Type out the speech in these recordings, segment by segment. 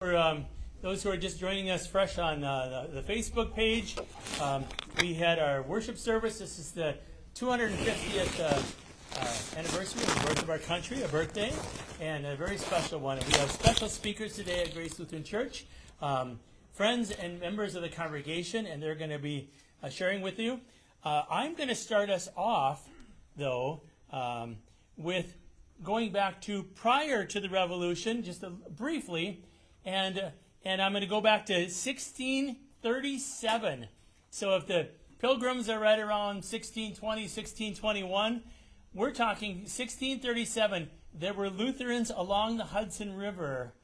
For those who are just joining us fresh on the Facebook page, we had our worship service. This is the 250th anniversary of the birth of our country, a birthday, and a very special one. And we have special speakers today at Grace Lutheran Church, friends and members of the congregation, and they're going to be sharing with you. I'm going to start us off, though, with going back to prior to the Revolution, just briefly, and I'm going to go back to 1637. So if the Pilgrims are right around 1620, 1621, we're talking 1637. There were Lutherans along the Hudson River.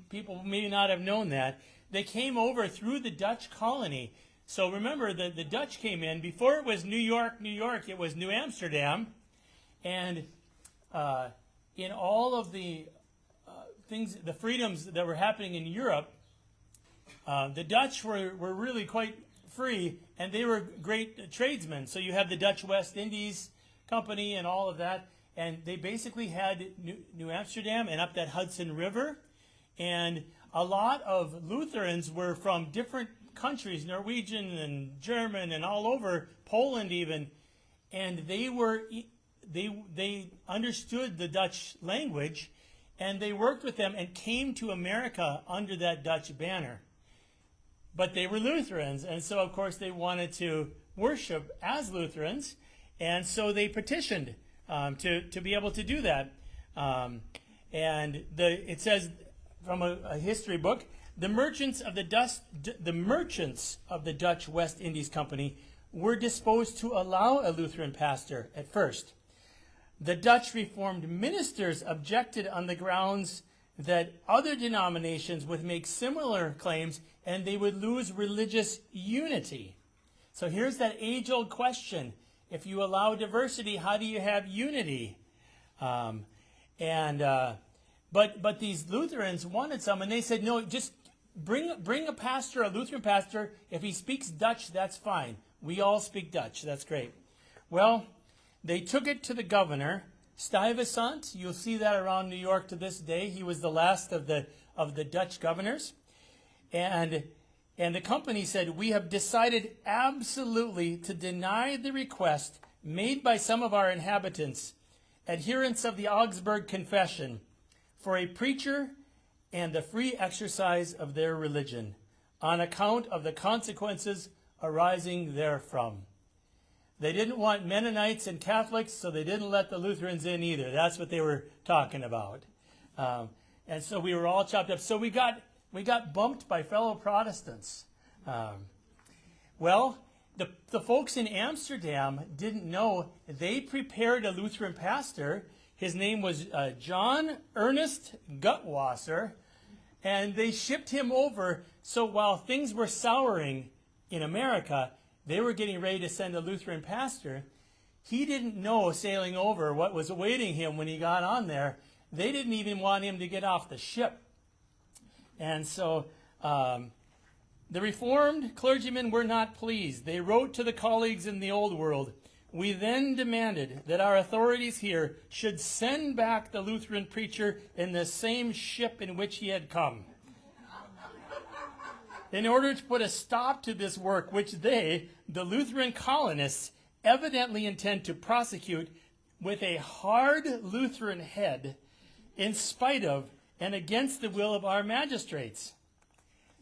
People may not have known that. They came over through the Dutch colony. So remember, the Dutch came in. Before it was New York, New York, it was New Amsterdam. And in all of the things, the freedoms that were happening in Europe, the Dutch were really quite free, and they were great tradesmen. So you have the Dutch West Indies Company and all of that, and they basically had New Amsterdam and up that Hudson River. And a lot of Lutherans were from different countries, Norwegian and German and all over, Poland even, and they understood the Dutch language, and they worked with them and came to America under that Dutch banner. But they were Lutherans, and so of course they wanted to worship as Lutherans, and so they petitioned to be able to do that. It says from a history book, the merchants of the Dutch West Indies Company were disposed to allow a Lutheran pastor at first. The Dutch Reformed ministers objected on the grounds that other denominations would make similar claims and they would lose religious unity. So here's that age-old question. If you allow diversity, how do you have unity? But these Lutherans wanted some, and they said, no, just bring a pastor, a Lutheran pastor. If he speaks Dutch, that's fine. We all speak Dutch. That's great. Well, they took it to the governor, Stuyvesant. You'll see that around New York to this day. He was the last of the Dutch governors. And the company said, we have decided absolutely to deny the request made by some of our inhabitants, adherents of the Augsburg Confession, for a preacher and the free exercise of their religion, on account of the consequences arising therefrom. They didn't want Mennonites and Catholics, so they didn't let the Lutherans in either. That's what they were talking about. And so we were all chopped up. So we got bumped by fellow Protestants. The folks in Amsterdam didn't know. They prepared a Lutheran pastor. His name was John Ernest Gutwasser, and they shipped him over. So while things were souring in America, they were getting ready to send a Lutheran pastor. He didn't know, sailing over, what was awaiting him when he got on there. They didn't even want him to get off the ship. And so the Reformed clergymen were not pleased. They wrote to the colleagues in the Old World, we then demanded that our authorities here should send back the Lutheran preacher in the same ship in which he had come, in order to put a stop to this work which they, the Lutheran colonists, evidently intend to prosecute with a hard Lutheran head in spite of and against the will of our magistrates.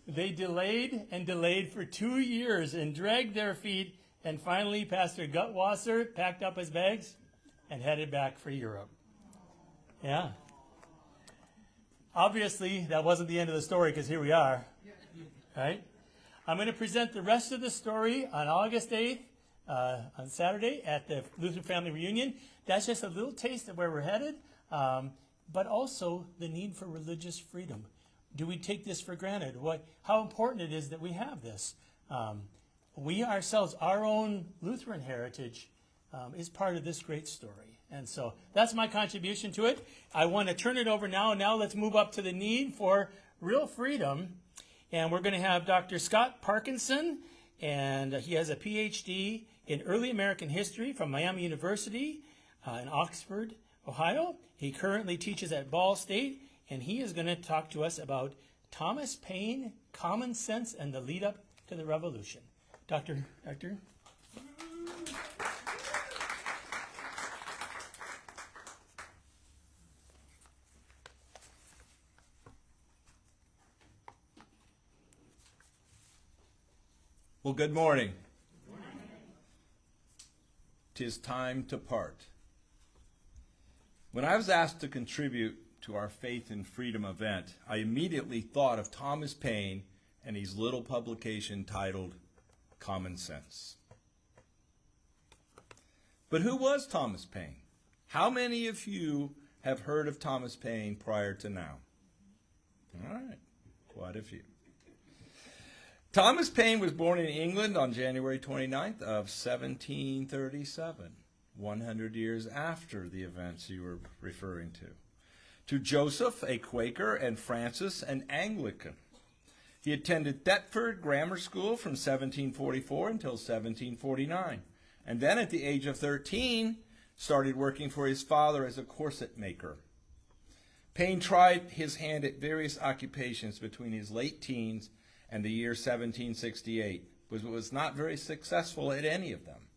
They delayed and delayed for 2 years and dragged their feet, and finally Pastor Gutwasser packed up his bags and headed back for Europe. Yeah. Obviously, that wasn't the end of the story, because here we are. Right? I'm going to present the rest of the story on August 8th, on Saturday, at the Lutheran Family Reunion. That's just a little taste of where we're headed, but also the need for religious freedom. Do we take this for granted? How important it is that we have this. We ourselves, our own Lutheran heritage, is part of this great story. And so that's my contribution to it. I want to turn it over now. Now let's move up to the need for real freedom. And we're going to have Dr. Scott Parkinson, and he has a PhD in early American history from Miami University in Oxford, Ohio. He currently teaches at Ball State and he is going to talk to us about Thomas Paine, Common Sense, and the Lead Up to the Revolution. Doctor? Well, good morning. 'Tis time to part. When I was asked to contribute to our Faith and Freedom event, I immediately thought of Thomas Paine and his little publication titled Common Sense. But who was Thomas Paine? How many of you have heard of Thomas Paine prior to now? All right, quite a few. Thomas Paine was born in England on January 29th of 1737, 100 years after the events you were referring to Joseph, a Quaker, and Francis, an Anglican. He attended Thetford Grammar School from 1744 until 1749, and then at the age of 13, started working for his father as a corset maker. Paine tried his hand at various occupations between his late teens and the year 1768, but was not very successful at any of them.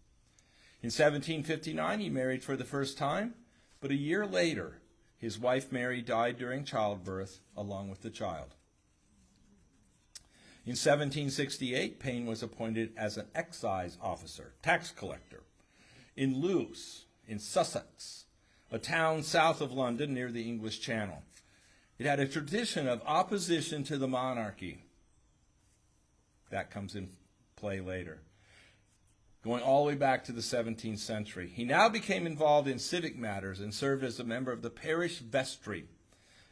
In 1759, he married for the first time, but a year later, his wife Mary died during childbirth along with the child. In 1768, Paine was appointed as an excise officer, tax collector, in Lewes, in Sussex, a town south of London near the English Channel. It had a tradition of opposition to the monarchy. That comes in play later, going all the way back to the 17th century. He now became involved in civic matters and served as a member of the parish vestry,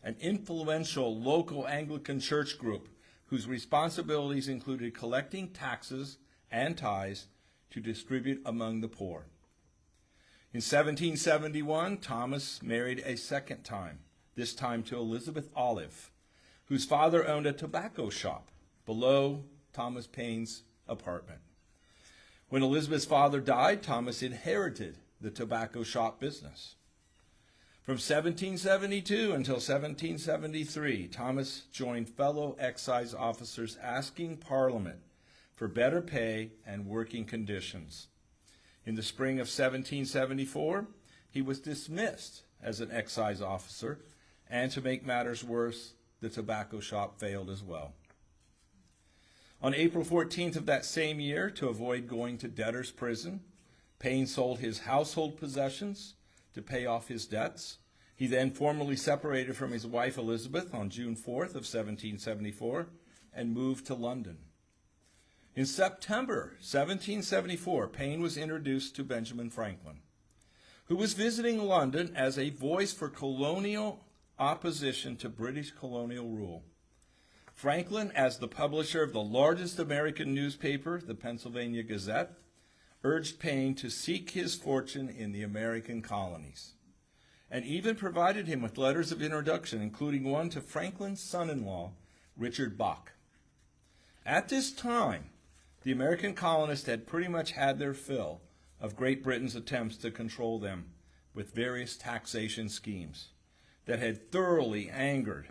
an influential local Anglican church group whose responsibilities included collecting taxes and tithes to distribute among the poor. In 1771, Thomas married a second time, this time to Elizabeth Olive, whose father owned a tobacco shop below Thomas Paine's apartment. When Elizabeth's father died, Thomas inherited the tobacco shop business. From 1772 until 1773, Thomas joined fellow excise officers asking Parliament for better pay and working conditions. In the spring of 1774, he was dismissed as an excise officer, and to make matters worse, the tobacco shop failed as well. On April 14th of that same year, to avoid going to debtor's prison, Paine sold his household possessions to pay off his debts. He then formally separated from his wife Elizabeth on June 4th of 1774 and moved to London. In September 1774, Paine was introduced to Benjamin Franklin, who was visiting London as a voice for colonial opposition to British colonial rule. Franklin, as the publisher of the largest American newspaper, the Pennsylvania Gazette, urged Paine to seek his fortune in the American colonies, and even provided him with letters of introduction, including one to Franklin's son-in-law, Richard Bach. At this time, the American colonists had pretty much had their fill of Great Britain's attempts to control them with various taxation schemes that had thoroughly angered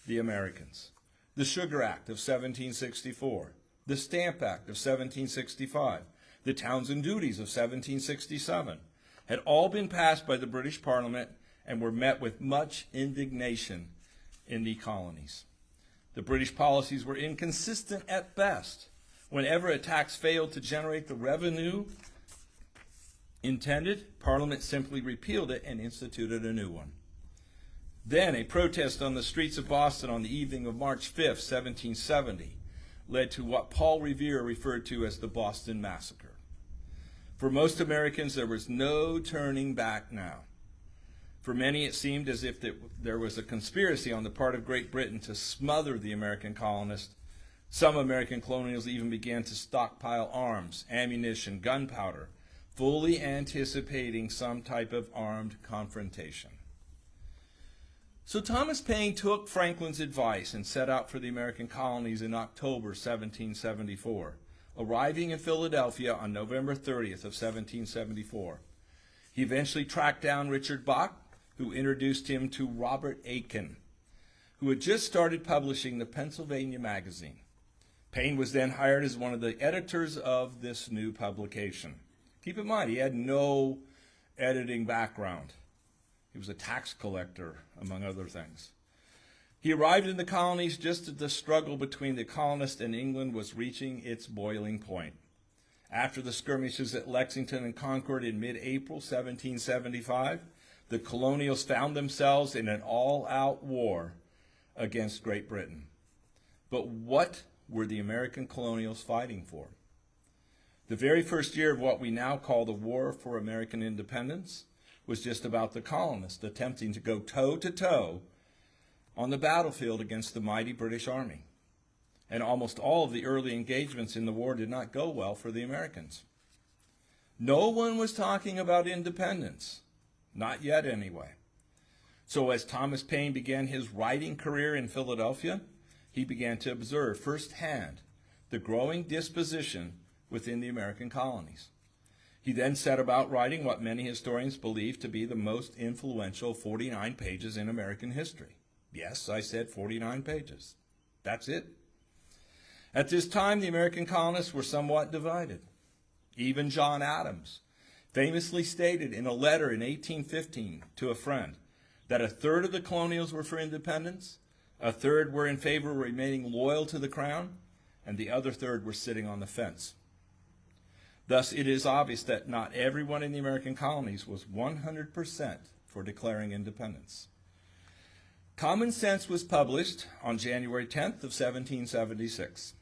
the Americans. The Sugar Act of 1764, the Stamp Act of 1765, the Townsend Duties of 1767 had all been passed by the British Parliament and were met with much indignation in the colonies. The British policies were inconsistent at best. Whenever a tax failed to generate the revenue intended, Parliament simply repealed it and instituted a new one. Then a protest on the streets of Boston on the evening of March 5th, 1770, led to what Paul Revere referred to as the Boston Massacre. For most Americans, there was no turning back now. For many, it seemed as if there was a conspiracy on the part of Great Britain to smother the American colonists. Some American colonials even began to stockpile arms, ammunition, gunpowder, fully anticipating some type of armed confrontation. So Thomas Paine took Franklin's advice and set out for the American colonies in October 1774, arriving in Philadelphia on November 30th of 1774. He eventually tracked down Richard Bach, who introduced him to Robert Aiken, who had just started publishing the Pennsylvania Magazine. Payne was then hired as one of the editors of this new publication. Keep in mind, he had no editing background. He was a tax collector, among other things. He arrived in the colonies just as the struggle between the colonists and England was reaching its boiling point. After the skirmishes at Lexington and Concord in mid-April 1775, the colonials found themselves in an all-out war against Great Britain. But what were the American colonials fighting for? The very first year of what we now call the War for American Independence was just about the colonists attempting to go toe-to-toe on the battlefield against the mighty British Army. And almost all of the early engagements in the war did not go well for the Americans. No one was talking about independence, not yet anyway. So as Thomas Paine began his writing career in Philadelphia, he began to observe firsthand the growing disposition within the American colonies. He then set about writing what many historians believe to be the most influential 49 pages in American history. Yes, I said 49 pages. That's it. At this time, the American colonists were somewhat divided. Even John Adams famously stated in a letter in 1815 to a friend that a third of the colonials were for independence, a third were in favor of remaining loyal to the crown, and the other third were sitting on the fence. Thus, it is obvious that not everyone in the American colonies was 100% for declaring independence. Common Sense was published on January 10th of 1776.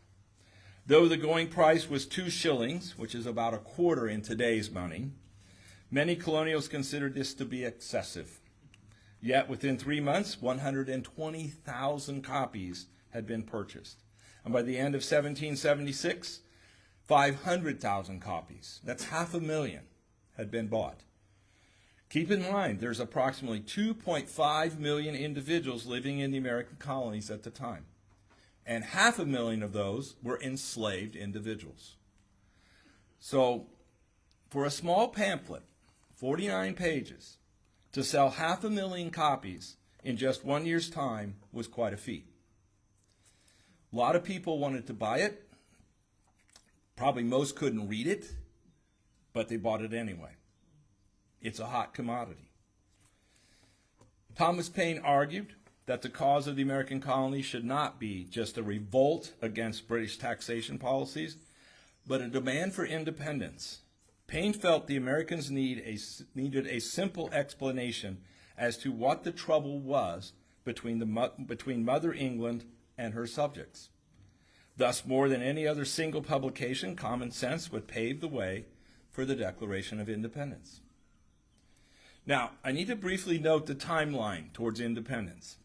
Though the going price was 2 shillings, which is about a quarter in today's money, many colonials considered this to be excessive. Yet within 3 months, 120,000 copies had been purchased. And by the end of 1776, 500,000 copies, that's 500,000, had been bought. Keep in mind, there's approximately 2.5 million individuals living in the American colonies at the time. And 500,000 of those were enslaved individuals. So, for a small pamphlet, 49 pages, to sell 500,000 copies in just 1 year's time was quite a feat. A lot of people wanted to buy it. Probably most couldn't read it, but they bought it anyway. It's a hot commodity. Thomas Paine argued that the cause of the American colonies should not be just a revolt against British taxation policies, but a demand for independence. Paine felt the Americans needed a simple explanation as to what the trouble was between Mother England and her subjects. Thus, more than any other single publication, Common Sense would pave the way for the Declaration of Independence. Now, I need to briefly note the timeline towards independence.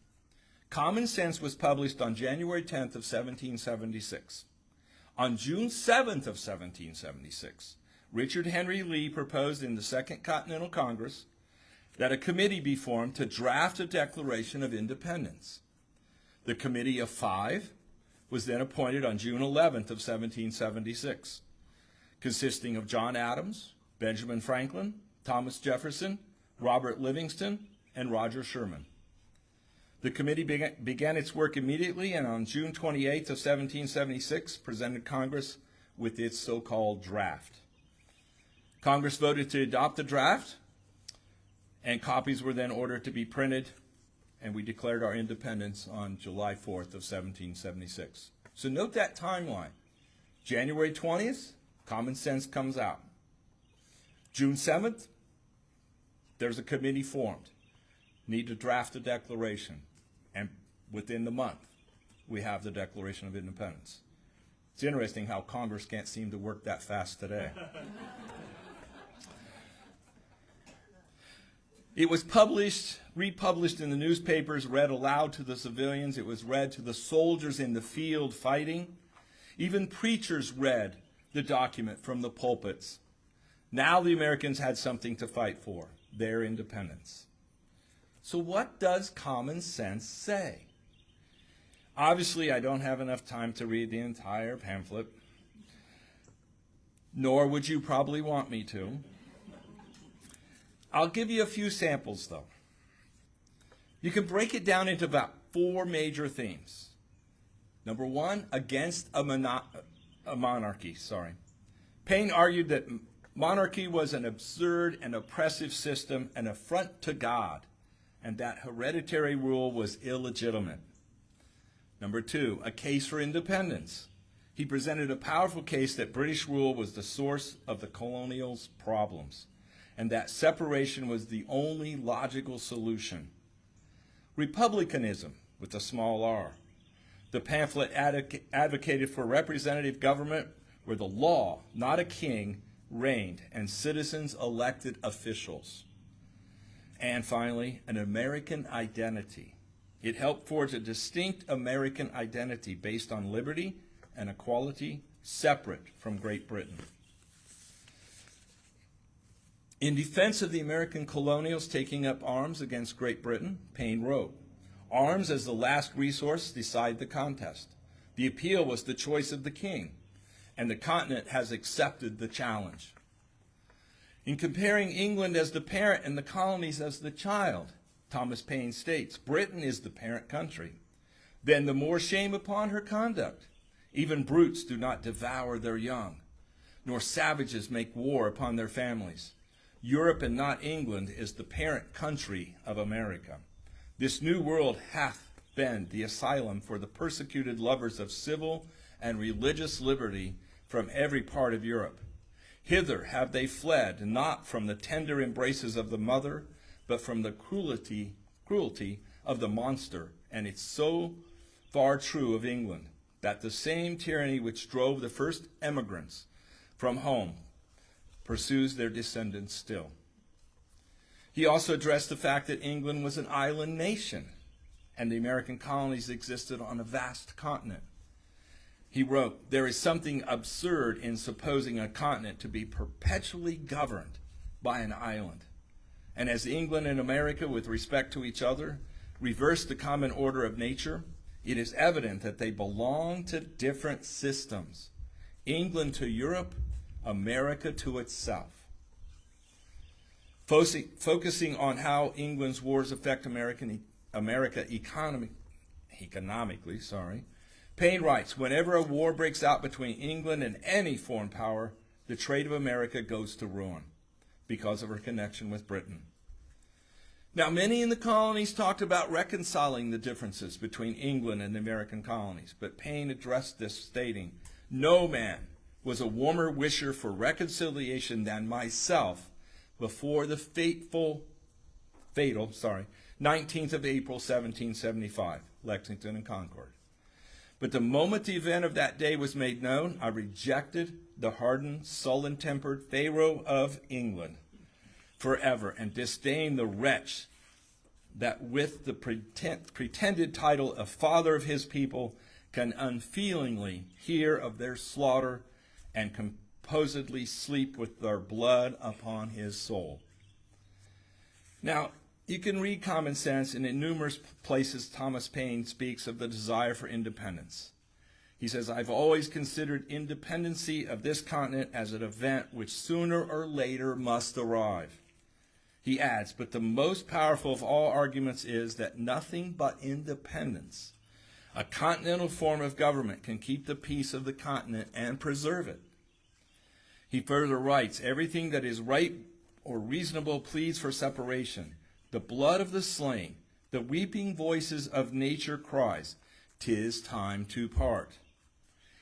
Common Sense was published on January 10th of 1776. On June 7th of 1776, Richard Henry Lee proposed in the Second Continental Congress that a committee be formed to draft a Declaration of Independence. The Committee of Five was then appointed on June 11th of 1776, consisting of John Adams, Benjamin Franklin, Thomas Jefferson, Robert Livingston, and Roger Sherman. The committee began its work immediately, and on June 28th of 1776 presented Congress with its so-called draft. Congress voted to adopt the draft, and copies were then ordered to be printed, and we declared our independence on July 4th of 1776. So note that timeline. January 20th, Common Sense comes out. June 7th, there's a committee formed. Need to draft a declaration. And within the month, we have the Declaration of Independence. It's interesting how Congress can't seem to work that fast today. It was published, republished in the newspapers, read aloud to the civilians. It was read to the soldiers in the field fighting. Even preachers read the document from the pulpits. Now the Americans had something to fight for, their independence. So what does Common Sense say? Obviously, I don't have enough time to read the entire pamphlet, nor would you probably want me to. I'll give you a few samples, though. You can break it down into about four major themes. Number one, against a monarchy. Paine argued that monarchy was an absurd and oppressive system, an affront to God, and that hereditary rule was illegitimate. Number two, a case for independence. He presented a powerful case that British rule was the source of the colonials' problems, and that separation was the only logical solution. Republicanism, with a small r. The pamphlet advocated for representative government where the law, not a king, reigned, and citizens elected officials. And finally, an American identity. It helped forge a distinct American identity based on liberty and equality, separate from Great Britain. In defense of the American colonials taking up arms against Great Britain, Paine wrote, "Arms as the last resource decide the contest. The appeal was the choice of the king, and the continent has accepted the challenge." In comparing England as the parent and the colonies as the child, Thomas Paine states, "Britain is the parent country. Then the more shame upon her conduct. Even brutes do not devour their young, nor savages make war upon their families. Europe and not England is the parent country of America. This new world hath been the asylum for the persecuted lovers of civil and religious liberty from every part of Europe. Hither have they fled, not from the tender embraces of the mother, but from the cruelty of the monster. And it's so far true of England, that the same tyranny which drove the first emigrants from home pursues their descendants still." He also addressed the fact that England was an island nation, and the American colonies existed on a vast continent. He wrote, "There is something absurd in supposing a continent to be perpetually governed by an island. And as England and America, with respect to each other, reverse the common order of nature, it is evident that they belong to different systems. England to Europe, America to itself." Focusing on how England's wars affect America economically, Paine writes, "Whenever a war breaks out between England and any foreign power, the trade of America goes to ruin because of her connection with Britain." Now, many in the colonies talked about reconciling the differences between England and the American colonies, but Paine addressed this stating, "No man was a warmer wisher for reconciliation than myself before the fatal 19th of April, 1775, Lexington and Concord. But the moment the event of that day was made known, I rejected the hardened, sullen-tempered Pharaoh of England forever, and disdained the wretch that with the pretended title of father of his people can unfeelingly hear of their slaughter and composedly sleep with their blood upon his soul." Now, you can read Common Sense, and in numerous places Thomas Paine speaks of the desire for independence. He says, "I've always considered independency of this continent as an event which sooner or later must arrive." He adds, "But the most powerful of all arguments is that nothing but independence, a continental form of government, can keep the peace of the continent and preserve it." He further writes, "Everything that is right or reasonable pleads for separation. The blood of the slain, the weeping voices of nature cries, 'Tis time to part.'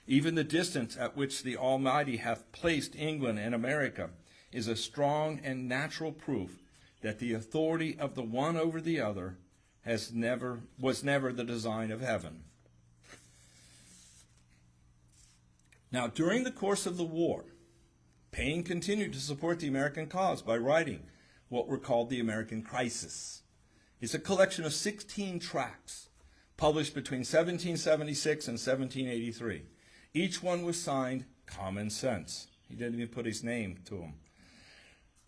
Even the distance at which the Almighty hath placed England and America is a strong and natural proof that the authority of the one over the other was never the design of heaven." Now, during the course of the war, Paine continued to support the American cause by writing what were called the American Crisis. It's a collection of 16 tracts published between 1776 and 1783. Each one was signed Common Sense. He didn't even put his name to them.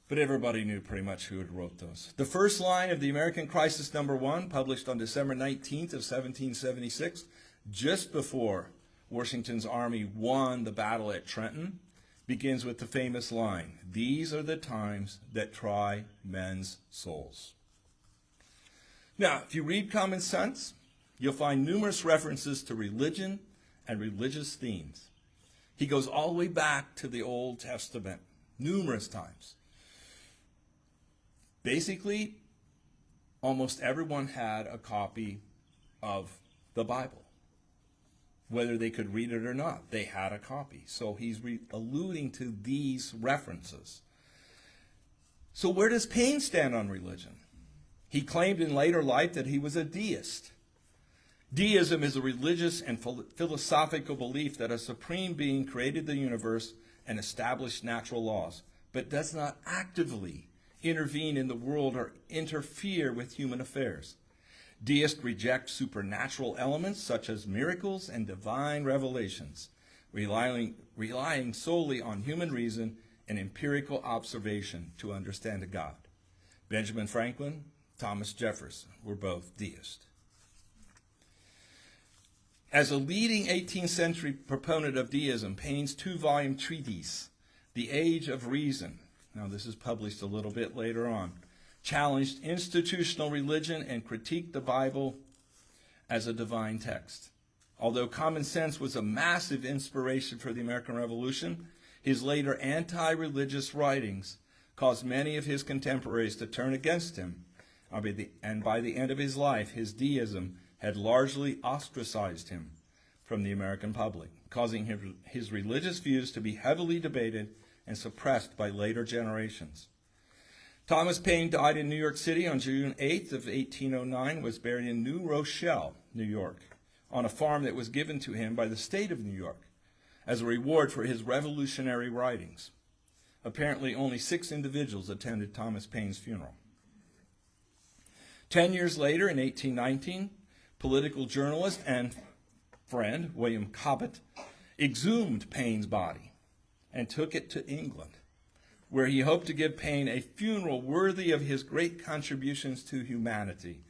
But everybody knew pretty much who had wrote those. The first line of the American Crisis #1, published on December 19th of 1776, just before Washington's army won the battle at Trenton, begins with the famous line, "These are the times that try men's souls." Now, if you read Common Sense, you'll find numerous references to religion and religious themes. He goes all the way back to the Old Testament, numerous times. Basically, almost everyone had a copy of the Bible. Whether they could read it or not, they had a copy. So he's alluding to these references. So where does Paine stand on religion? He claimed in later life that he was a deist. Deism is a religious and philosophical belief that a supreme being created the universe and established natural laws, but does not actively intervene in the world or interfere with human affairs. Deists reject supernatural elements such as miracles and divine revelations, relying solely on human reason and empirical observation to understand a God. Benjamin Franklin, Thomas Jefferson were both deists. As a leading 18th century proponent of deism, Paine's two-volume treatise, The Age of Reason, now this is published a little bit later on, challenged institutional religion and critiqued the Bible as a divine text. Although common sense was a massive inspiration for the American Revolution, his later anti-religious writings caused many of his contemporaries to turn against him, and by the end of his life, his deism had largely ostracized him from the American public, causing his religious views to be heavily debated and suppressed by later generations. Thomas Paine died in New York City on June 8th of 1809, was buried in New Rochelle, New York, on a farm that was given to him by the state of New York as a reward for his revolutionary writings. Apparently, only 6 individuals attended Thomas Paine's funeral. 10 years later, in 1819, political journalist and friend William Cobbett exhumed Paine's body and took it to England, where he hoped to give Paine a funeral worthy of his great contributions to humanity.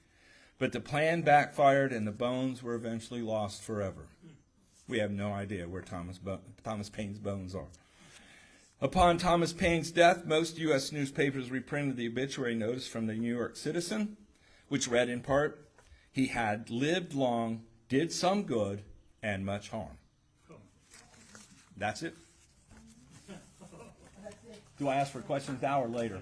But the plan backfired and the bones were eventually lost forever. We have no idea where Thomas Paine's bones are. Upon Thomas Paine's death, most U.S. newspapers reprinted the obituary notice from the New York Citizen, which read in part, "He had lived long, did some good, and much harm." That's it. Do I ask for questions now or later?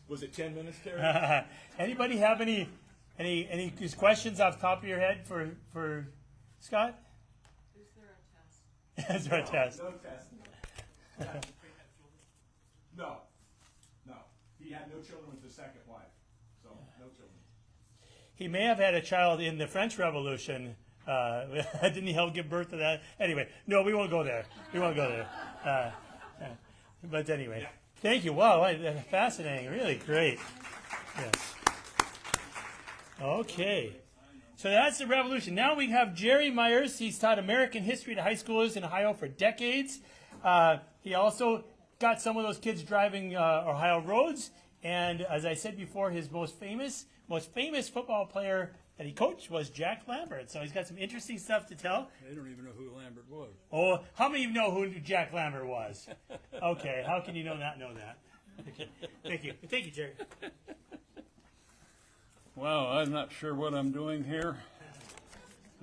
Was it 10 minutes, Terry? Anybody have any questions off the top of your head for Scott? Is there a test? Is there a test? No test. No. He had no children with his second wife, so no children. He may have had a child in the French Revolution. Didn't he help give birth to that? Anyway, no, we won't go there. But anyway, yeah. Thank you. Wow, fascinating. Really great. Yes. Okay. So that's the Revolution. Now we have Jerry Myers. He's taught American history to high schoolers in Ohio for decades. He also got some of those kids driving Ohio roads. And as I said before, his most famous football player that he coached was Jack Lambert. So he's got some interesting stuff to tell. They don't even know who Lambert was. Oh, how many of you know who Jack Lambert was? Okay, how can you know that? Okay. Thank you, Jerry. Well, I'm not sure what I'm doing here.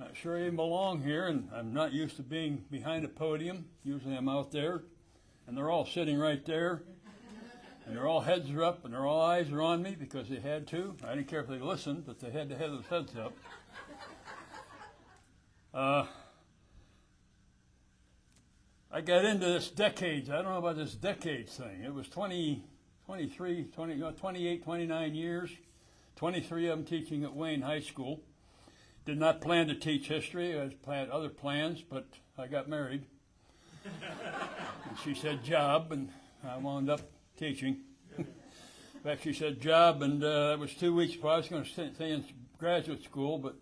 Not sure I even belong here, and I'm not used to being behind a podium. Usually I'm out there, and they're all sitting right there, and their all heads are up, and their all eyes are on me because they had to. I didn't care if they listened, but they had to have those heads up. I got into this decades. I don't know about this decades thing. It was 28, 29 years, 23 of them teaching at Wayne High School. Did not plan to teach history. I had other plans, but I got married. And she said job, and I wound up teaching. In fact, she said job, and it was 2 weeks before I was going to stay in graduate school, but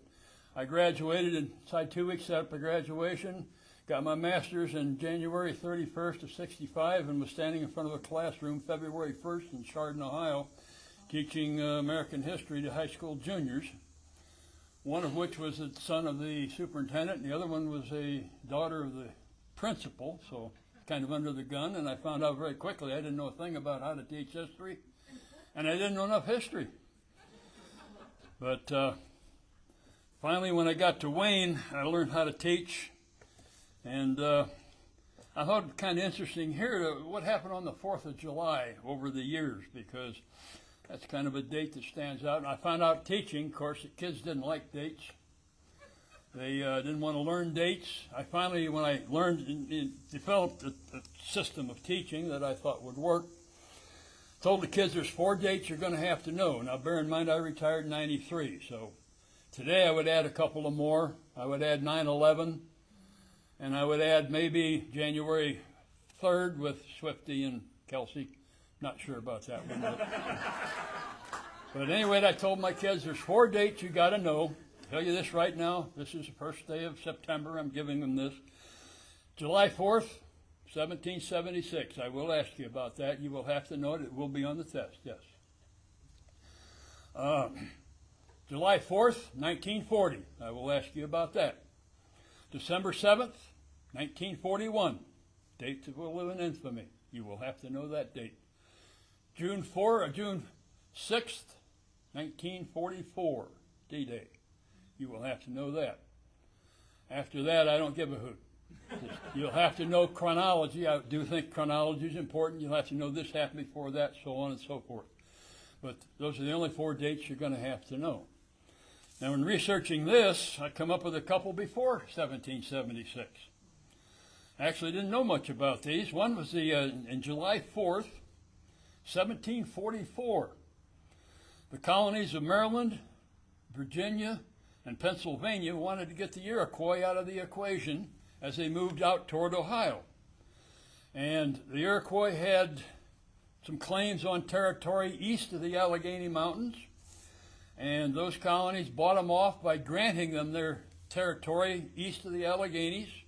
I graduated, and inside 2 weeks set up a graduation, got my master's in January 31st of 65, and was standing in front of a classroom February 1st in Chardon, Ohio, teaching American history to high school juniors, one of which was the son of the superintendent, and the other one was a daughter of the principal, so kind of under the gun. And I found out very quickly I didn't know a thing about how to teach history, and I didn't know enough history. But finally, when I got to Wayne, I learned how to teach, and I thought it kind of interesting here what happened on the 4th of July over the years, because that's kind of a date that stands out. And I found out teaching, of course, that kids didn't like dates. They didn't want to learn dates. I finally, when I learned and developed a system of teaching that I thought would work, told the kids there's 4 dates you're going to have to know. Now, bear in mind, I retired in '93, so today I would add a couple of more. I would add 9/11, and I would add maybe January 3rd with Swifty and Kelsey. Not sure about that one. But anyway, I told my kids there's 4 dates you got to know. Tell you this right now. This is the first day of September. I'm giving them this. July 4th, 1776. I will ask you about that. You will have to know it. It will be on the test, yes. July 4th, 1940. I will ask you about that. December 7th, 1941. Date that will live in infamy. You will have to know that date. June 6th, 1944. D-Day. You will have to know that. After that, I don't give a hoot. You'll have to know chronology. I do think chronology is important. You'll have to know this happened before that, so on and so forth. But those are the only 4 dates you're going to have to know. Now, in researching this, I come up with a couple before 1776. I actually didn't know much about these. One was in July 4th, 1744. The colonies of Maryland, Virginia, and Pennsylvania wanted to get the Iroquois out of the equation as they moved out toward Ohio. And the Iroquois had some claims on territory east of the Allegheny Mountains, and those colonies bought them off by granting them their territory east of the Alleghenies,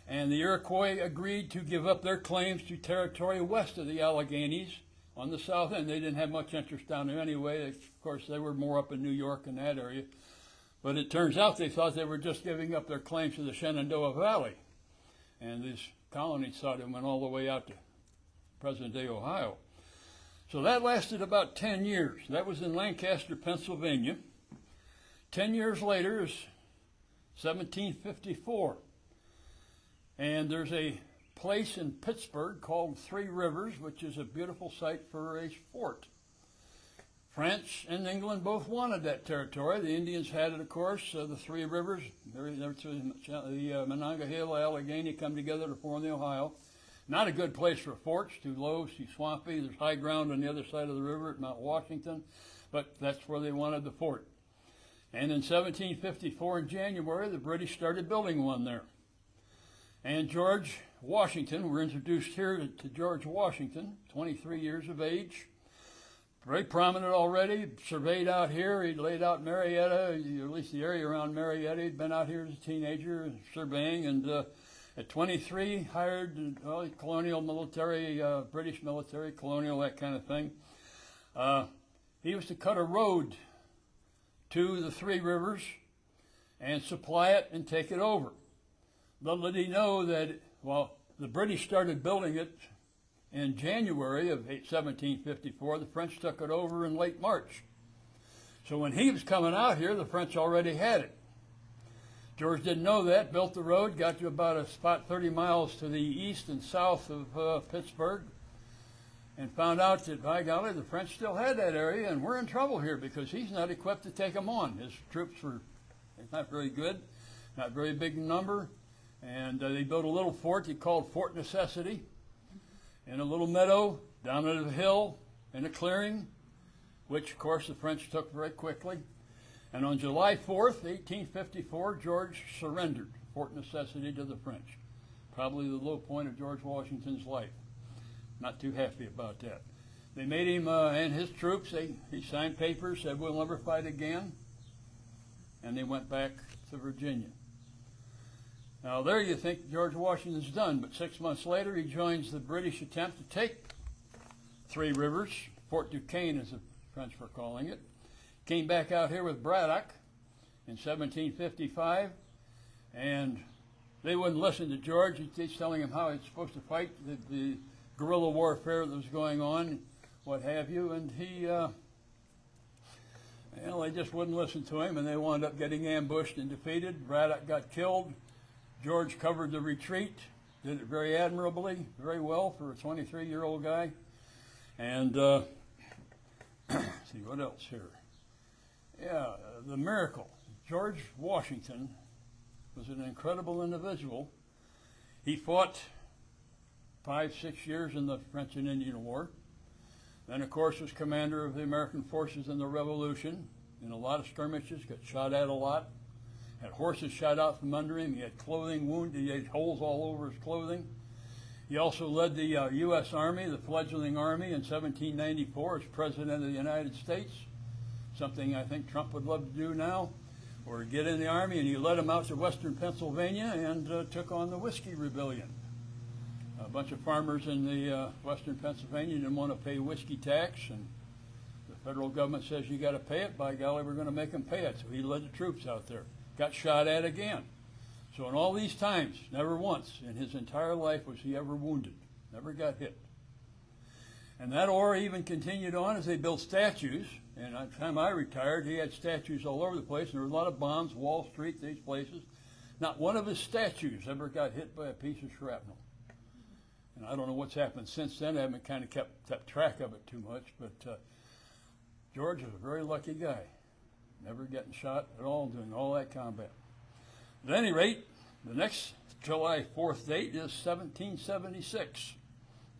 and the Iroquois agreed to give up their claims to territory west of the Alleghenies on the south end. They didn't have much interest down there anyway. Of course, they were more up in New York and that area. But it turns out they thought they were just giving up their claims to the Shenandoah Valley. And these colonies thought it went all the way out to present-day Ohio. So that lasted about 10 years. That was in Lancaster, Pennsylvania. 10 years later is 1754. And there's a place in Pittsburgh called Three Rivers, which is a beautiful site for a fort. France and England both wanted that territory. The Indians had it, of course. The Three Rivers, the Monongahela, Allegheny come together to form the Ohio. Not a good place for forts, too low, too swampy. There's high ground on the other side of the river at Mount Washington, but that's where they wanted the fort. And in 1754, in January, the British started building one there. And George Washington, we're introduced here to George Washington, 23 years of age. Very prominent already, surveyed out here. He'd laid out Marietta, or at least the area around Marietta. He'd been out here as a teenager surveying, and at 23, hired colonial military, British military, colonial, that kind of thing. He was to cut a road to the Three Rivers and supply it and take it over. Little did he know that, the British started building it in January of 1754. The French took it over in late March. So when he was coming out here, the French already had it. George didn't know that, built the road, got to about a spot 30 miles to the east and south of Pittsburgh, and found out that, by golly, the French still had that area, and we're in trouble here because he's not equipped to take them on. His troops were not very good, not very big in number, and they built a little fort they called Fort Necessity in a little meadow down at a hill in a clearing, which, of course, the French took very quickly. And on July 4th, 1854, George surrendered Fort Necessity to the French. Probably the low point of George Washington's life. Not too happy about that. They made him and his troops, he signed papers, said we'll never fight again. And they went back to Virginia. Now there you think George Washington's done, but 6 months later he joins the British attempt to take Three Rivers, Fort Duquesne as the French were calling it. Came back out here with Braddock in 1755, and they wouldn't listen to George. He's telling him how he's supposed to fight the guerrilla warfare that was going on. what have you, and he, they just wouldn't listen to him, and they wound up getting ambushed and defeated. Braddock got killed. George covered the retreat, did it very admirably, very well for a 23-year-old guy. And see what else here. Yeah, the miracle. George Washington was an incredible individual. He fought 5-6 years in the French and Indian War. Then, of course, was commander of the American forces in the Revolution. In a lot of skirmishes, got shot at a lot. Had horses shot out from under him. He had clothing wounds. He had holes all over his clothing. He also led the U.S. Army, the fledgling Army, in 1794 as President of the United States, something I think Trump would love to do now, or get in the Army, and he led them out to western Pennsylvania and took on the Whiskey Rebellion. A bunch of farmers in the western Pennsylvania didn't want to pay whiskey tax, and the federal government says you got to pay it. By golly, we're going to make them pay it. So he led the troops out there. Got shot at again. So in all these times, never once in his entire life was he ever wounded. Never got hit. And that war even continued on as they built statues. And by the time I retired, he had statues all over the place. And there were a lot of bombs, Wall Street, these places. Not one of his statues ever got hit by a piece of shrapnel. And I don't know what's happened since then. I haven't kind of kept track of it too much. But George was a very lucky guy. Never getting shot at all, doing all that combat. At any rate, the next July 4th date is 1776.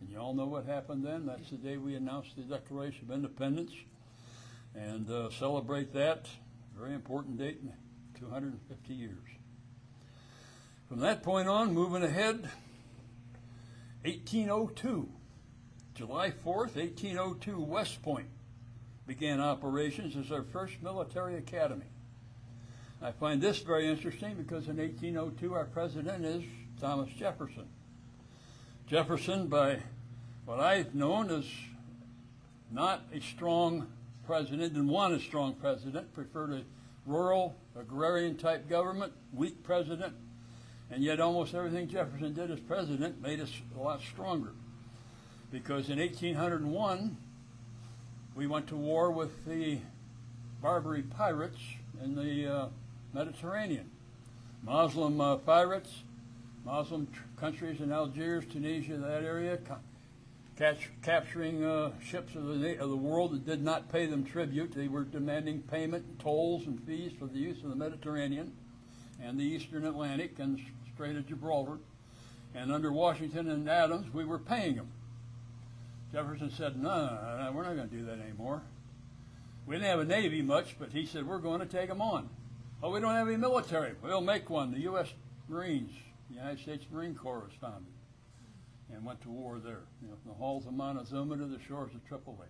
And you all know what happened then. That's the day we announced the Declaration of Independence. And celebrate that. Very important date in 250 years. From that point on, moving ahead, 1802. July 4th, 1802, West Point began operations as our first military academy. I find this very interesting because in 1802 our president is Thomas Jefferson. Jefferson, by what I've known, is not a strong president, didn't want a strong president, preferred a rural, agrarian type government, weak president, and yet almost everything Jefferson did as president made us a lot stronger. Because in 1801, we went to war with the Barbary pirates in the Mediterranean. Muslim pirates, Muslim countries in Algiers, Tunisia, that area, capturing ships of the world that did not pay them tribute. They were demanding payment, tolls, and fees for the use of the Mediterranean and the Eastern Atlantic and the Strait of Gibraltar. And under Washington and Adams, we were paying them. Jefferson said, no, we're not going to do that anymore. We didn't have a Navy much, but he said, we're going to take them on. Oh, we don't have any military. We'll make one. The U.S. Marines, the United States Marine Corps was founded and went to war there, from the halls of Montezuma to the shores of Tripoli.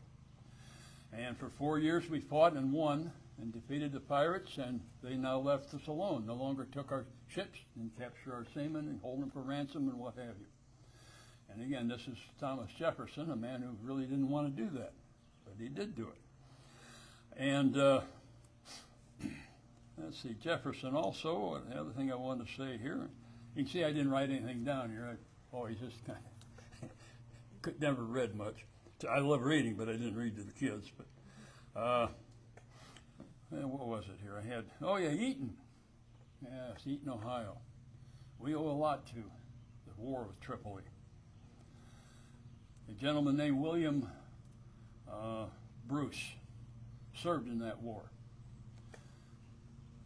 And for 4 years we fought and won and defeated the pirates, and they now left us alone. No longer took our ships and captured our seamen and hold them for ransom and what have you. And again, this is Thomas Jefferson, a man who really didn't want to do that, but he did do it. And let's see, Jefferson also, the other thing I wanted to say here, you can see I didn't write anything down here. I always just kind of never read much. I love reading, but I didn't read to the kids. But what was it here? I had, Eaton. Yes, Eaton, Ohio. We owe a lot to the War with Tripoli. A gentleman named William Bruce served in that war.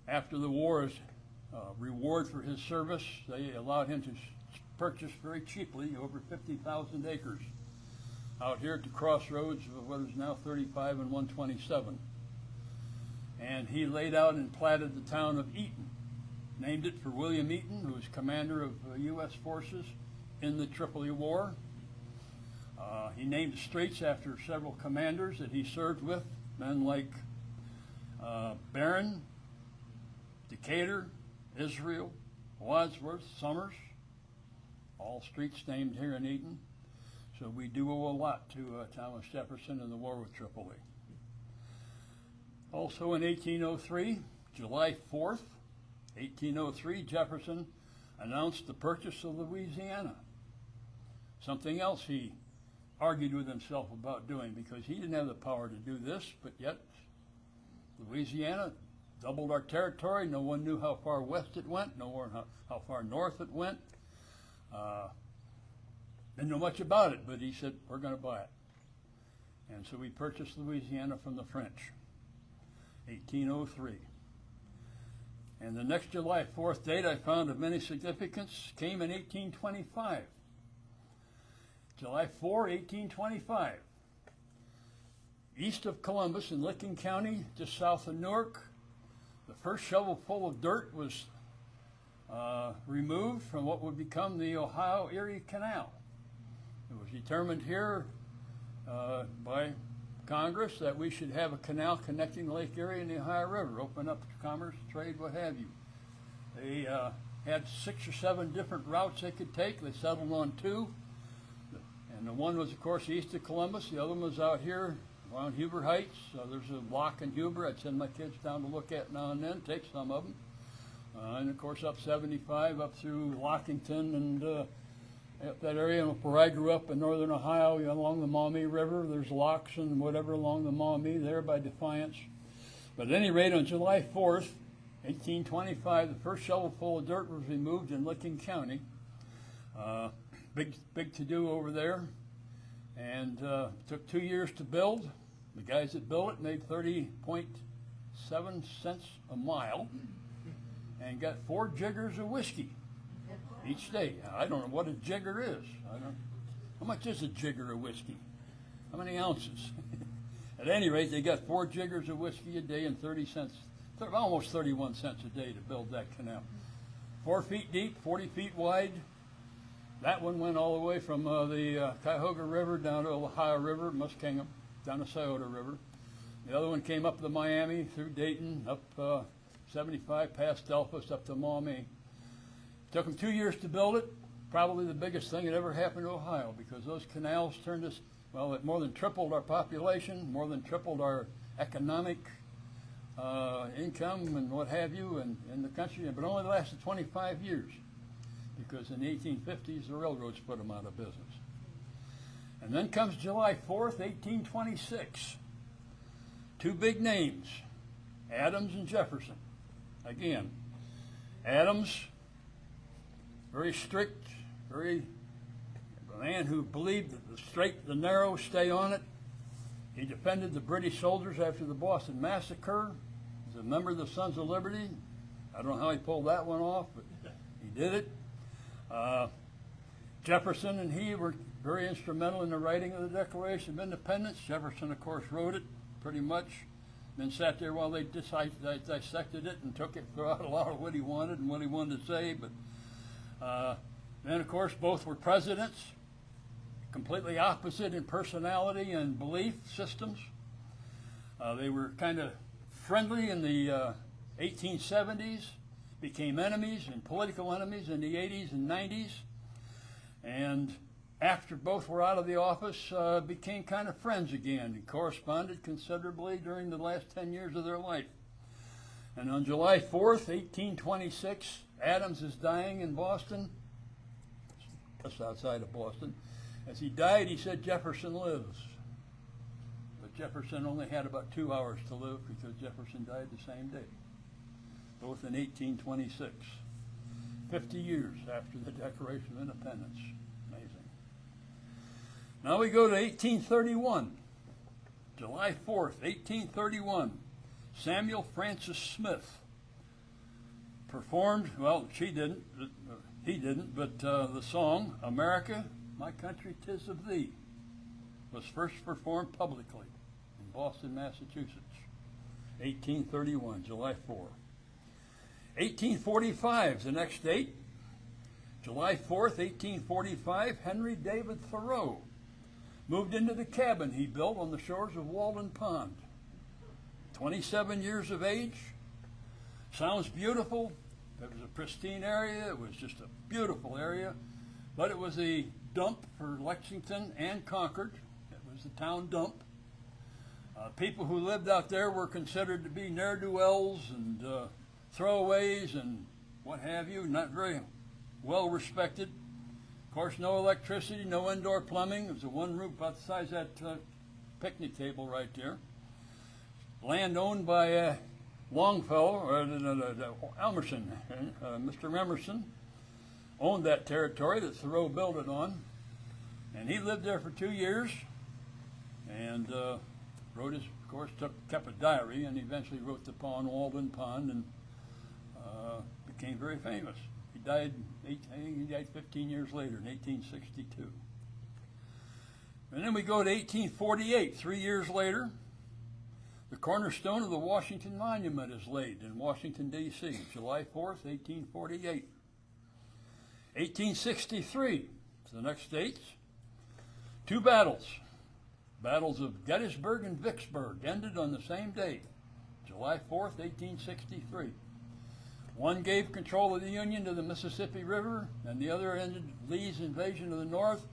After the war, as reward for his service, they allowed him to purchase very cheaply over 50,000 acres out here at the crossroads of what is now 35 and 127. And he laid out and platted the town of Eaton, named it for William Eaton, who was commander of U.S. forces in the Tripoli War. He named the streets after several commanders that he served with, men like Barron, Decatur, Israel, Wadsworth, Summers, all streets named here in Eaton. So we do owe a lot to Thomas Jefferson in the war with Tripoli. Also in 1803, July 4th, 1803, Jefferson announced the purchase of Louisiana. Something else he argued with himself about doing, because he didn't have the power to do this, but yet Louisiana doubled our territory. No one knew how far west it went, no one how far north it went. Didn't know much about it, but he said, we're going to buy it. And so we purchased Louisiana from the French, 1803. And the next July 4th date I found of many significance came in 1825. July 4, 1825. East of Columbus in Licking County, just south of Newark, the first shovelful of dirt was removed from what would become the Ohio Erie Canal. It was determined here by Congress that we should have a canal connecting Lake Erie and the Ohio River, open up commerce, trade, what have you. They had 6 or 7 different routes they could take. They settled on 2. And the one was, of course, east of Columbus. The other one was out here around Huber Heights. There's a lock in Huber I'd send my kids down to look at now and then, take some of them. And, of course, up 75, up through Lockington and up that area where I grew up in northern Ohio, along the Maumee River. There's locks and whatever along the Maumee there by Defiance. But at any rate, on July 4th, 1825, the first shovelful of dirt was removed in Licking County. Big to-do over there. And took 2 years to build. The guys that built it made 30.7 cents a mile and got 4 jiggers of whiskey each day. I don't know what a jigger is. How much is a jigger of whiskey? How many ounces? At any rate, they got 4 jiggers of whiskey a day and 30 cents, almost 31 cents a day to build that canal. 4 feet deep, 40 feet wide. That one went all the way from the Cuyahoga River down to the Ohio River, Muskingum, down the Scioto River. The other one came up the Miami, through Dayton, up 75 past Delphus, up to Maumee. Took them 2 years to build it. Probably the biggest thing that ever happened to Ohio, because those canals turned us, well, it more than tripled our population, more than tripled our economic income and what have you in the country, but only lasted 25 years. Because in the 1850s, the railroads put them out of business. And then comes July 4th, 1826. 2 big names, Adams and Jefferson. Again, Adams, very strict, a man who believed that the straight, the narrow, stay on it. He defended the British soldiers after the Boston Massacre. He's a member of the Sons of Liberty. I don't know how he pulled that one off, but he did it. Jefferson and he were very instrumental in the writing of the Declaration of Independence. Jefferson, of course, wrote it pretty much, then sat there while they dissected it and took it, threw out a lot of what he wanted and what he wanted to say. But then, of course, both were presidents, completely opposite in personality and belief systems. They were kind of friendly in the 1870s, became enemies and political enemies in the 80s and 90s, and after both were out of the office, became kind of friends again and corresponded considerably during the last 10 years of their life. And on July 4th, 1826, Adams is dying in Boston, just outside of Boston. As he died, he said, "Jefferson lives." But Jefferson only had about 2 hours to live, because Jefferson died the same day, both in 1826, 50 years after the Declaration of Independence. Amazing. Now we go to 1831, July 4th, 1831. Samuel Francis Smith performed, well, he didn't, but the song, "America, My Country, 'Tis of Thee," was first performed publicly in Boston, Massachusetts, 1831, July 4. 1845 is the next date. July 4th, 1845, Henry David Thoreau moved into the cabin he built on the shores of Walden Pond. 27 years of age. Sounds beautiful. It was a pristine area. It was just a beautiful area. But it was a dump for Lexington and Concord. It was the town dump. People who lived out there were considered to be ne'er-do-wells and throwaways and what have you, not very well respected. Of course, no electricity, no indoor plumbing. It was a one room about the size of that picnic table right there. Land owned by Longfellow, or Emerson. Mr. Emerson owned that territory that Thoreau built it on. And he lived there for 2 years and wrote his, of course, kept a diary, and eventually wrote the poem Walden Pond, and became very famous. He died, I think he died 15 years later in 1862. And then we go to 1848, 3 years later. The cornerstone of the Washington Monument is laid in Washington, D.C., July 4th, 1848. 1863, the next dates. 2 battles. Battles of Gettysburg and Vicksburg ended on the same day, July 4th, 1863. One gave control of the Union to the Mississippi River, and the other ended Lee's invasion of the North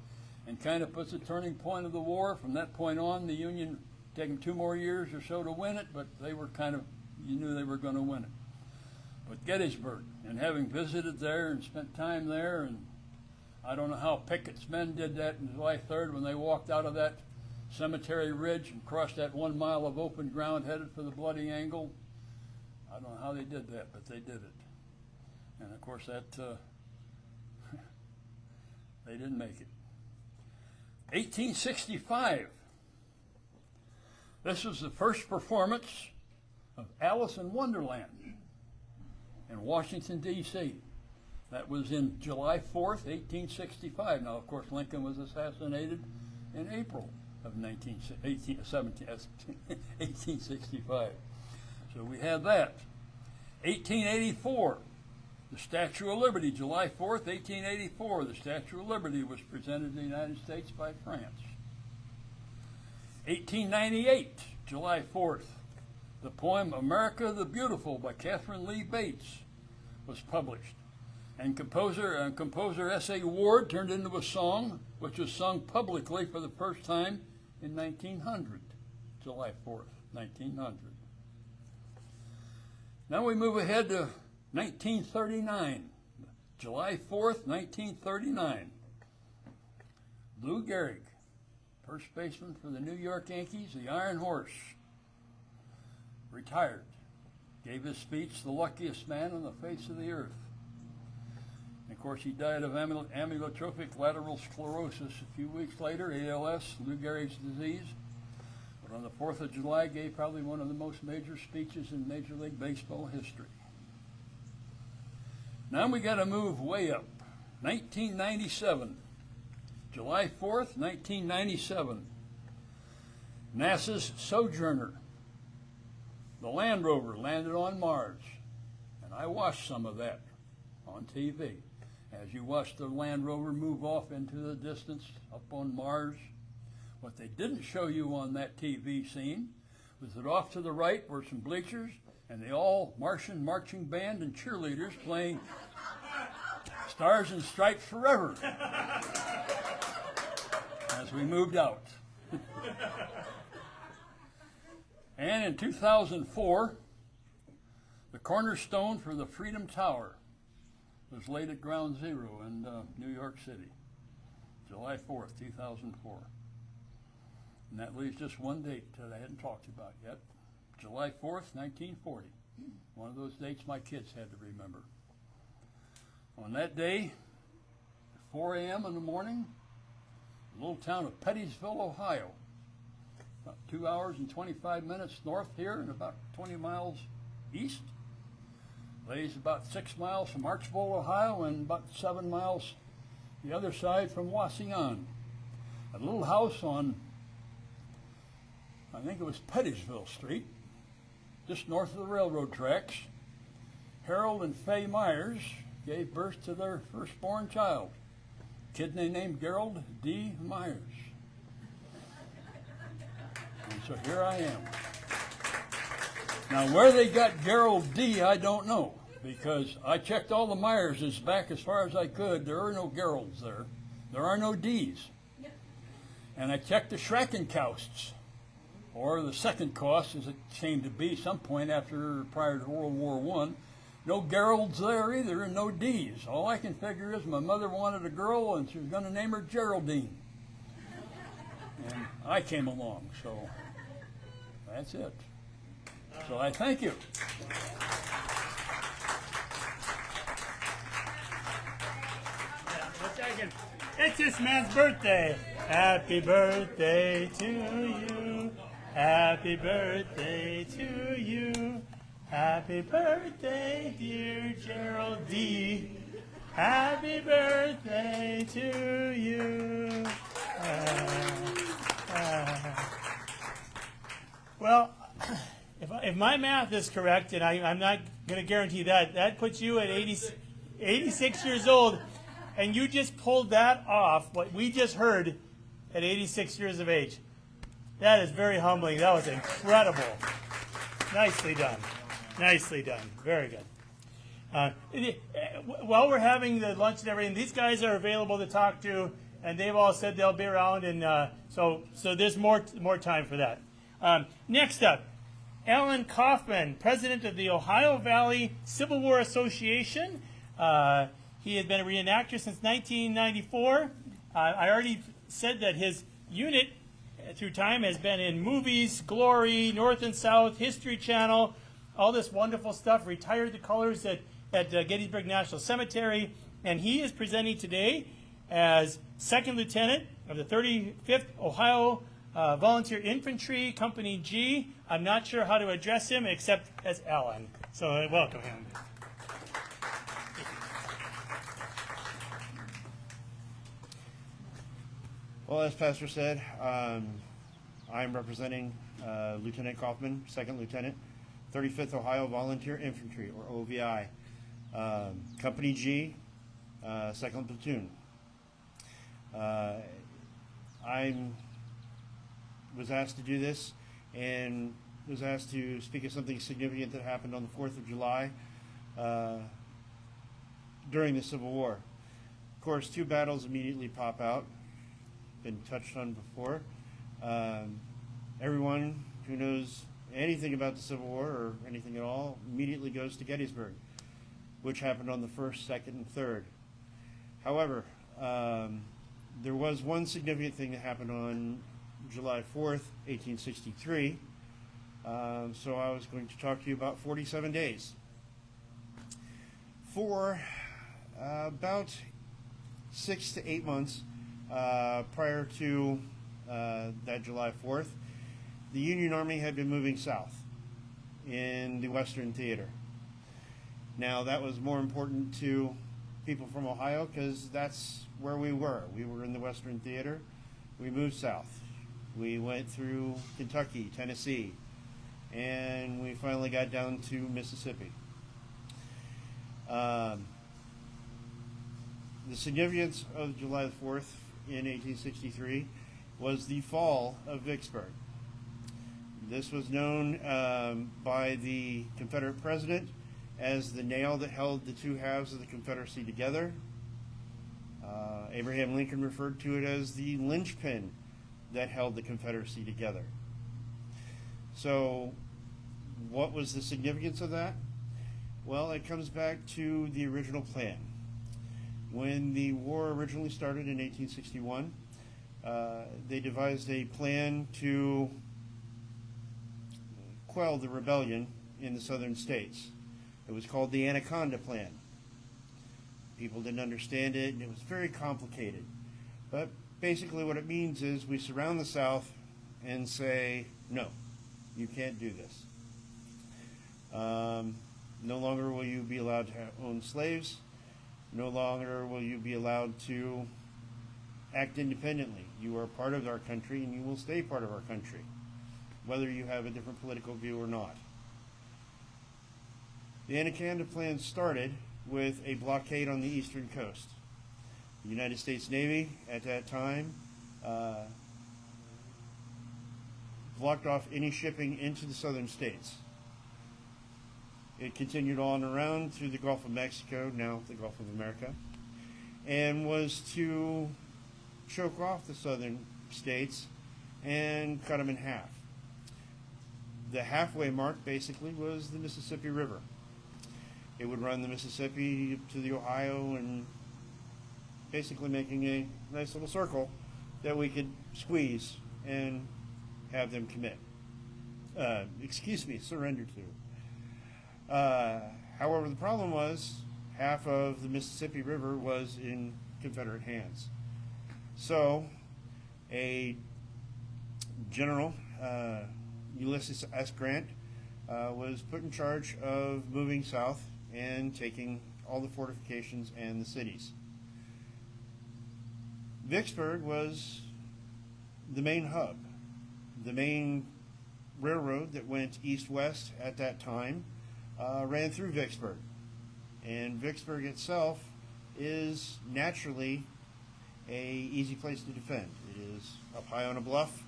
and kind of puts a turning point of the war. From that point on, the Union taken 2 more years or so to win it, but they were kind of, you knew they were going to win it. But Gettysburg, and having visited there and spent time there, and I don't know how Pickett's men did that on July 3rd when they walked out of that Cemetery Ridge and crossed that 1 mile of open ground headed for the Bloody Angle. I don't know how they did that, but they did it. And of course that, they didn't make it. 1865. This was the first performance of Alice in Wonderland in Washington, D.C. That was in July 4th, 1865. Now, of course, Lincoln was assassinated in April of 1865. So we had that. 1884, the Statue of Liberty, July 4th, 1884. The Statue of Liberty was presented in the United States by France. 1898, July 4th, the poem America the Beautiful by Catherine Lee Bates was published. And composer S.A. Ward turned into a song, which was sung publicly for the first time in 1900, July 4th, 1900. Now we move ahead to 1939, July 4th, 1939. Lou Gehrig, first baseman for the New York Yankees, the Iron Horse, retired, gave his speech, the luckiest man on the face of the earth. And of course, he died of amyotrophic lateral sclerosis a few weeks later, ALS, Lou Gehrig's disease. But on the 4th of July, gave probably one of the most major speeches in Major League Baseball history. Now we got to move way up. 1997, July 4th, 1997. NASA's Sojourner, the Land Rover, landed on Mars. And I watched some of that on TV. As you watch the Land Rover move off into the distance up on Mars, what they didn't show you on that TV scene was that off to the right were some bleachers and the all-Martian marching band and cheerleaders playing Stars and Stripes Forever as we moved out. And in 2004, the cornerstone for the Freedom Tower was laid at Ground Zero in New York City, July 4th, 2004. And that leaves just one date that I hadn't talked about yet, July 4th, 1940. One of those dates my kids had to remember. On that day, at 4 a.m. in the morning, the little town of Pettysville, Ohio, about 2 hours and 25 minutes north here and about 20 miles east, lays about 6 miles from Archbold, Ohio, and about 7 miles the other side from Wauseon. A little house on, I think it was Pettysville Street, just north of the railroad tracks. Harold and Fay Myers gave birth to their firstborn child, a kid they named Gerald D. Myers. And so here I am. Now, where they got Gerald D., I don't know, because I checked all the Myerses back as far as I could. There are no Geralds there. There are no D's. And I checked the Schreckenkausts, or the second cost, as it came to be some point prior to World War I. no Geralds there either, and no D's. All I can figure is my mother wanted a girl, and she was going to name her Geraldine. And I came along, so that's it. So I thank you. It's this man's birthday. Happy birthday to you. Happy birthday to you. Happy birthday, dear Gerald D. Happy birthday to you. Well, if my math is correct, and I'm not going to guarantee that, that puts you at 86 years old, and you just pulled that off, what we just heard, at 86 years of age. That is very humbling. That was incredible. Nicely done. Nicely done. Very good. While we're having the lunch and everything, these guys are available to talk to, and they've all said they'll be around, and so there's more time for that. Next up, Alan Kaufman, president of the Ohio Valley Civil War Association. He has been a reenactor since 1994. I already said that his unit through time has been in movies, Glory, North and South, History Channel, all this wonderful stuff, retired the colors at Gettysburg National Cemetery, and he is presenting today as Second Lieutenant of the 35th Ohio Volunteer Infantry, Company G. I'm not sure how to address him except as Alan, so I welcome him. Well, as Pastor said, I'm representing Lieutenant Kaufman, Second Lieutenant, 35th Ohio Volunteer Infantry, or OVI, Company G, Second Platoon. I was asked to do this and was asked to speak of something significant that happened on the 4th of July during the Civil War. Of course, two battles immediately pop out. Been touched on before. Everyone who knows anything about the Civil War or anything at all immediately goes to Gettysburg, which happened on the 1st, 2nd, and 3rd. However, there was one significant thing that happened on July 4th, 1863. So I was going to talk to you about 47 days. For about 6 to 8 months, prior to that July 4th, the Union Army had been moving south in the Western Theater. Now, that was more important to people from Ohio because that's where we were. We were in the Western Theater. We moved south. We went through Kentucky, Tennessee, and we finally got down to Mississippi. The significance of July 4th in 1863 was the fall of Vicksburg. This was known by the Confederate president as the nail that held the two halves of the Confederacy together. Abraham Lincoln referred to it as the linchpin that held the Confederacy together. So, what was the significance of that? Well, it comes back to the original plan. When the war originally started in 1861, they devised a plan to quell the rebellion in the southern states. It was called the Anaconda Plan. People didn't understand it, and it was very complicated. But basically what it means is we surround the South and say, no, you can't do this. No longer will you be allowed to own slaves. No longer will you be allowed to act independently. You are part of our country, and you will stay part of our country, whether you have a different political view or not. The Anaconda Plan started with a blockade on the eastern coast. The United States Navy at that time blocked off any shipping into the southern states. It continued on around through the Gulf of Mexico, now the Gulf of America, and was to choke off the southern states and cut them in half. The halfway mark basically was the Mississippi River. It would run the Mississippi to the Ohio, and basically making a nice little circle that we could squeeze and have them surrender to. However, the problem was half of the Mississippi River was in Confederate hands. So, a General Ulysses S. Grant was put in charge of moving south and taking all the fortifications and the cities. Vicksburg was the main hub, the main railroad that went east-west at that time ran through Vicksburg. And Vicksburg itself is naturally a easy place to defend. It is up high on a bluff.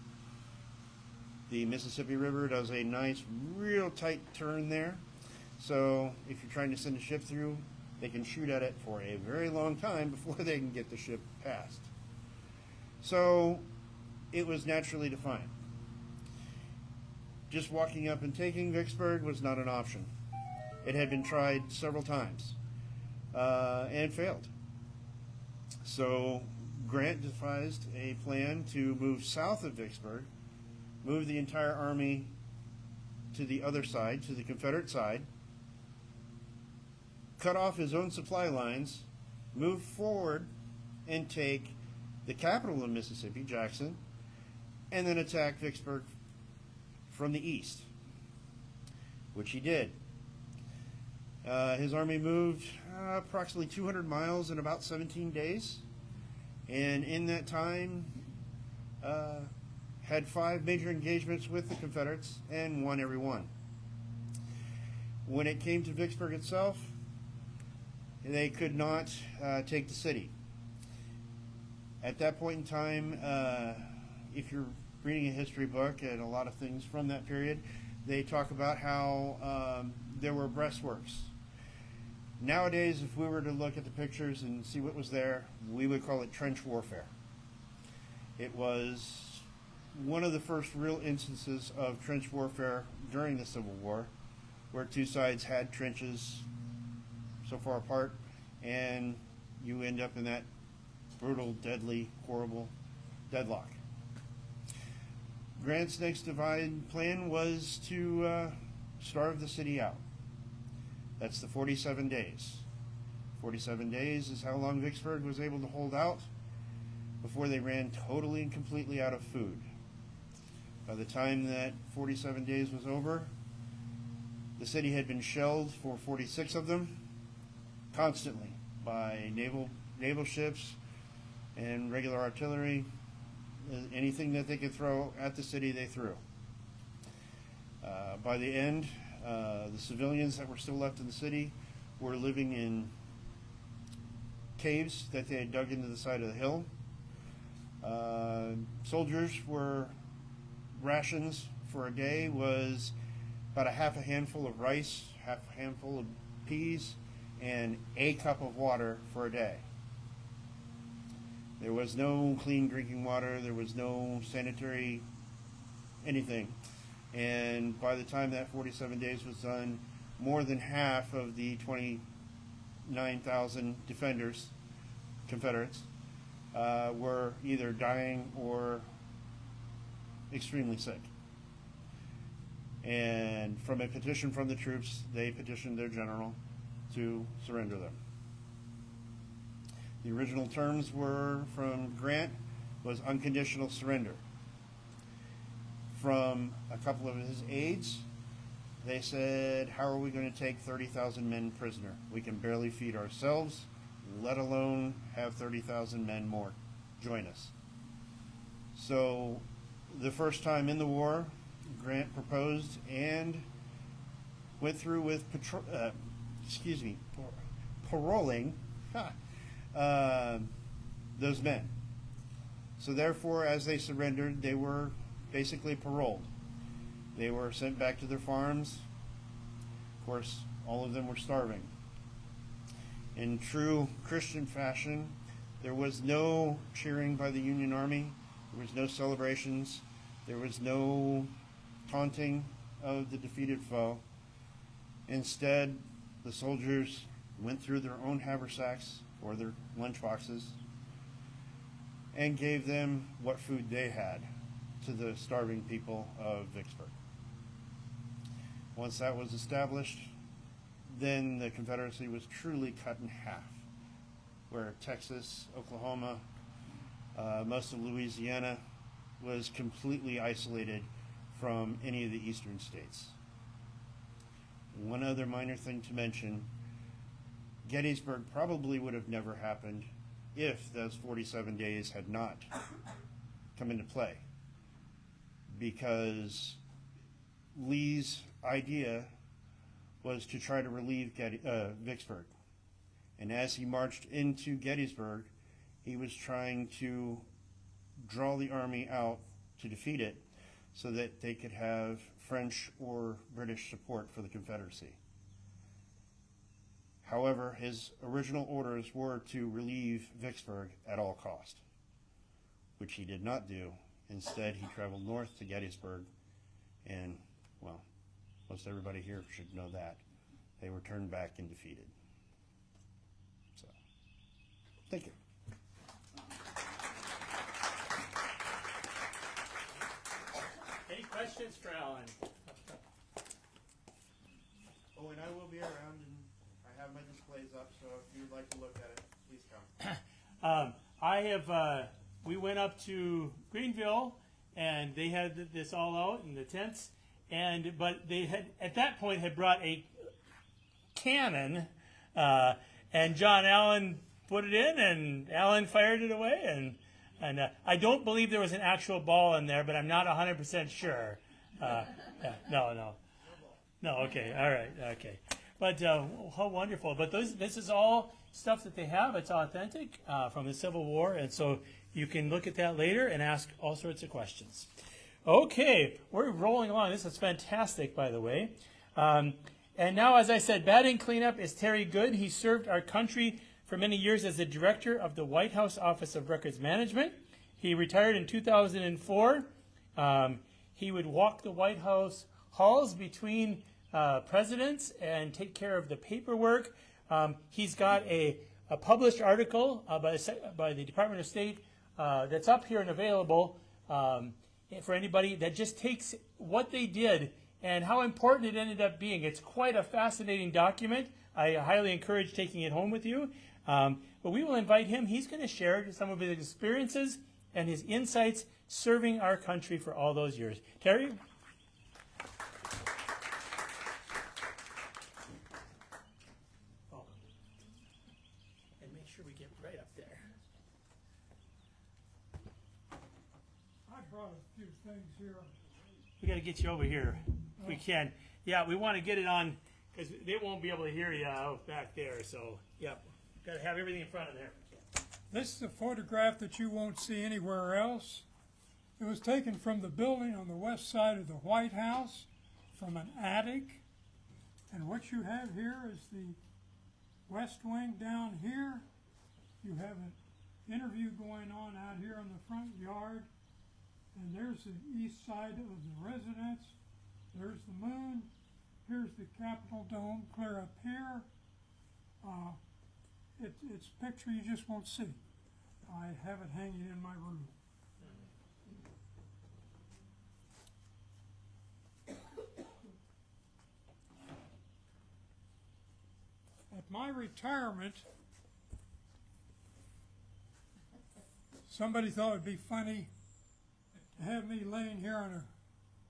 The Mississippi River does a nice, real tight turn there. So if you're trying to send a ship through, they can shoot at it for a very long time before they can get the ship past. So it was naturally defined. Just walking up and taking Vicksburg was not an option. It had been tried several times and failed. So Grant devised a plan to move south of Vicksburg, move the entire army to the other side, to the Confederate side, cut off his own supply lines, move forward, and take the capital of Mississippi, Jackson, and then attack Vicksburg from the east, which he did. His army moved approximately 200 miles in about 17 days, and in that time had 5 major engagements with the Confederates and won every one. When it came to Vicksburg itself, they could not take the city. At that point in time, if you're reading a history book and a lot of things from that period, they talk about how there were breastworks. Nowadays, if we were to look at the pictures and see what was there, we would call it trench warfare. It was one of the first real instances of trench warfare during the Civil War, where two sides had trenches so far apart, and you end up in that brutal, deadly, horrible deadlock. Grant's next divide plan was to starve the city out. That's the 47 days. 47 days is how long Vicksburg was able to hold out before they ran totally and completely out of food. By the time that 47 days was over, the city had been shelled for 46 of them, constantly, by naval ships and regular artillery. Anything that they could throw at the city, they threw. By the end, the civilians that were still left in the city were living in caves that they had dug into the side of the hill. Soldiers were rations for a day was about a half a handful of rice, half a handful of peas, and a cup of water for a day. There was no clean drinking water. There was no sanitary anything. And by the time that 47 days was done, more than half of the 29,000 Confederates, were either dying or extremely sick. And from a petition from the troops, they petitioned their general to surrender them. The original terms were from Grant was unconditional surrender. From a couple of his aides, they said, how are we going to take 30,000 men prisoner? We can barely feed ourselves, let alone have 30,000 men more join us. So the first time in the war, Grant proposed and went through with paroling those men. So therefore, as they surrendered, they were basically paroled. They were sent back to their farms. Of course, all of them were starving. In true Christian fashion, there was no cheering by the Union Army. There was no celebrations. There was no taunting of the defeated foe. Instead, The soldiers went through their own haversacks or their lunch boxes and gave them what food they had to the starving people of Vicksburg. Once that was established, then the Confederacy was truly cut in half, where Texas, Oklahoma, most of Louisiana was completely isolated from any of the eastern states. One other minor thing to mention, Gettysburg probably would have never happened if those 47 days had not come into play, because Lee's idea was to try to relieve Vicksburg. And as he marched into Gettysburg, he was trying to draw the army out to defeat it so that they could have French or British support for the Confederacy. However, his original orders were to relieve Vicksburg at all cost, which he did not do. Instead, he traveled north to Gettysburg, and, well, most everybody here should know that. They were turned back and defeated. So, thank you. Any questions for Alan? Oh, and I will be around, and I have my displays up, so if you'd like to look at it, please come. We went up to Greenville, and they had this all out in the tents, but they had, at that point, had brought a cannon, and John Allen put it in, and Allen fired it away, and I don't believe there was an actual ball in there, but I'm not 100% sure. No, okay, all right, okay. But how wonderful. But this is all stuff that they have. It's authentic from the Civil War, and so you can look at that later and ask all sorts of questions. Okay, we're rolling along. This is fantastic, by the way. And now, as I said, batting cleanup is Terry Good. He served our country for many years as the director of the White House Office of Records Management. He retired in 2004. He would walk the White House halls between presidents and take care of the paperwork. He's got a published article by the Department of State that's up here and available for anybody that just takes what they did and how important it ended up being. It's quite a fascinating document. I highly encourage taking it home with you. But we will invite him. He's going to share some of his experiences and his insights serving our country for all those years. Terry? Oh. And make sure we get right up there. I brought a few things here. We got to get you over here if we can. Yeah, we want to get it on because they won't be able to hear you out back there. So, yeah, got to have everything in front of there. This is a photograph that you won't see anywhere else. It was taken from the building on the west side of the White House, from an attic. And what you have here is the West Wing down here. You have an interview going on out here in the front yard. And there's the east side of the residence. There's the moon. Here's the Capitol Dome clear up here. It's a picture you just won't see. I have it hanging in my room. At my retirement, somebody thought it'd be funny to have me laying here on a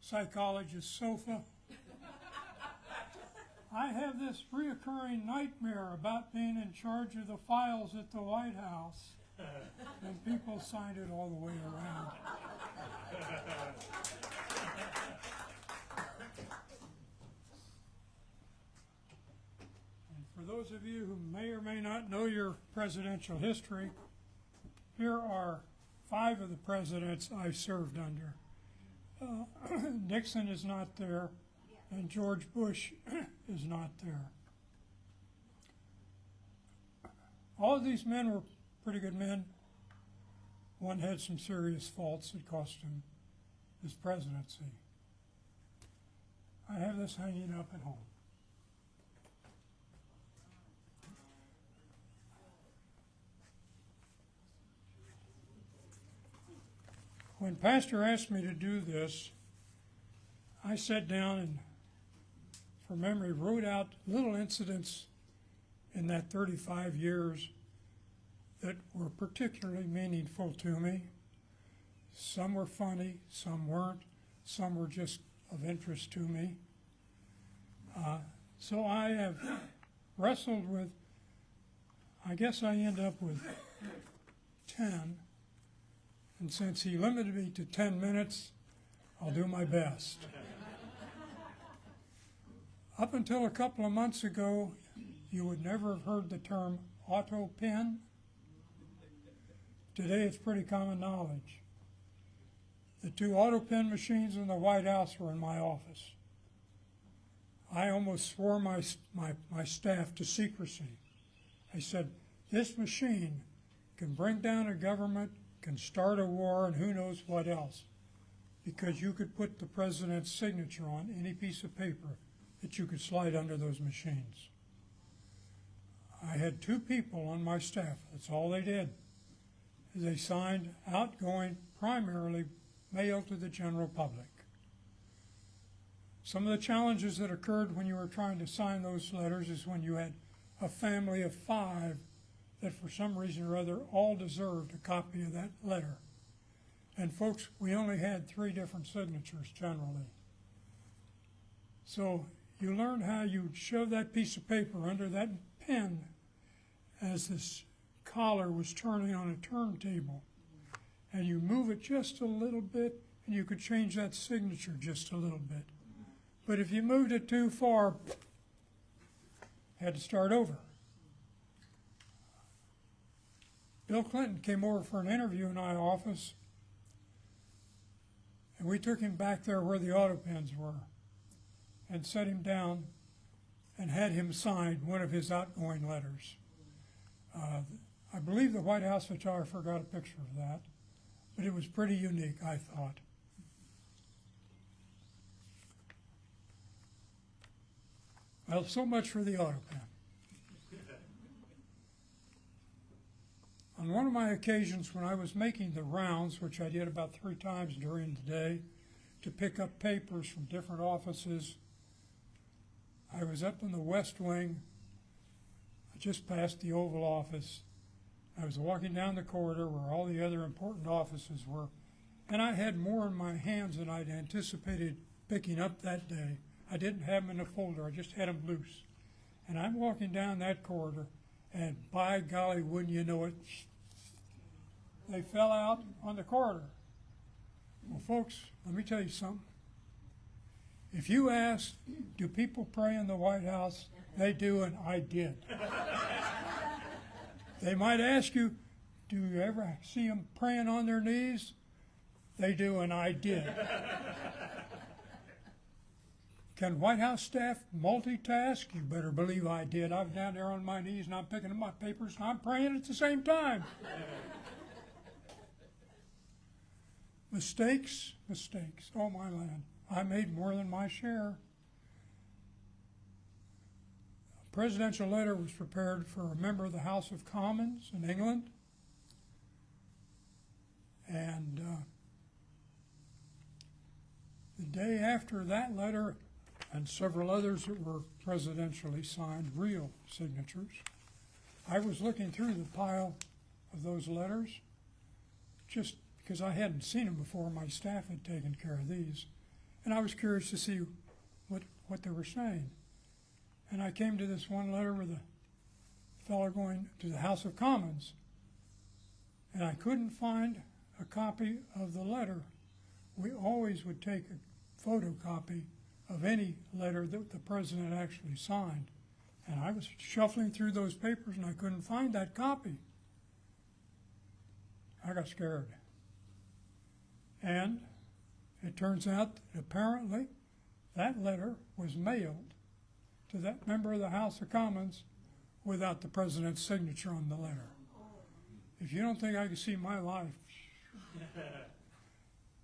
psychologist's sofa. I have this reoccurring nightmare about being in charge of the files at the White House. And people signed it all the way around. And for those of you who may or may not know your presidential history, here are 5 of the presidents I served under. Nixon is not there, and George Bush is not there. All of these men were pretty good men. One had some serious faults that cost him his presidency. I have this hanging up at home. when Pastor asked me to do this, I sat down and, from memory, wrote out little incidents in that 35 years that were particularly meaningful to me. Some were funny, some weren't, some were just of interest to me. So I have wrestled with, I guess I end up with 10. And since he limited me to 10 minutes, I'll do my best. Up until a couple of months ago, you would never have heard the term auto pen. Today it's pretty common knowledge. The 2 auto pen machines in the White House were in my office. I almost swore my staff to secrecy. I said, this machine can bring down a government, can start a war, and who knows what else, because you could put the president's signature on any piece of paper that you could slide under those machines. I had 2 people on my staff. That's all they did. They signed outgoing, primarily mail to the general public. Some of the challenges that occurred when you were trying to sign those letters is when you had a family of 5 that for some reason or other all deserved a copy of that letter. And folks, we only had 3 different signatures generally. So you learned how you shove that piece of paper under that pen as this collar was turning on a turntable. And you move it just a little bit, and you could change that signature just a little bit. But if you moved it too far, had to start over. Bill Clinton came over for an interview in my office, and we took him back there where the auto pens were and set him down and had him sign one of his outgoing letters. I believe the White House photographer got a picture of that, but it was pretty unique, I thought. Well, so much for the auto pen. On one of my occasions when I was making the rounds, which I did about 3 times during the day, to pick up papers from different offices, I was up in the West Wing. I just passed the Oval Office. I was walking down the corridor where all the other important offices were, and I had more in my hands than I'd anticipated picking up that day. I didn't have them in a folder, I just had them loose. And I'm walking down that corridor, and by golly, wouldn't you know it, they fell out on the corridor. Well, folks, let me tell you something. If you ask, do people pray in the White House? They do, and I did. They might ask you, do you ever see them praying on their knees? They do, and I did. Can White House staff multitask? You better believe I did. I was down there on my knees, and I'm picking up my papers, and I'm praying at the same time. Mistakes, mistakes. Oh, my land. I made more than my share. A presidential letter was prepared for a member of the House of Commons in England. And the day after that letter, and several others that were presidentially signed, real signatures, I was looking through the pile of those letters, just because I hadn't seen them before. My staff had taken care of these. And I was curious to see what they were saying. And I came to this one letter with a fellow going to the House of Commons. And I couldn't find a copy of the letter. We always would take a photocopy of any letter that the president actually signed. And I was shuffling through those papers and I couldn't find that copy. I got scared. And it turns out that apparently that letter was mailed to that member of the House of Commons without the president's signature on the letter. If you don't think I can see my life.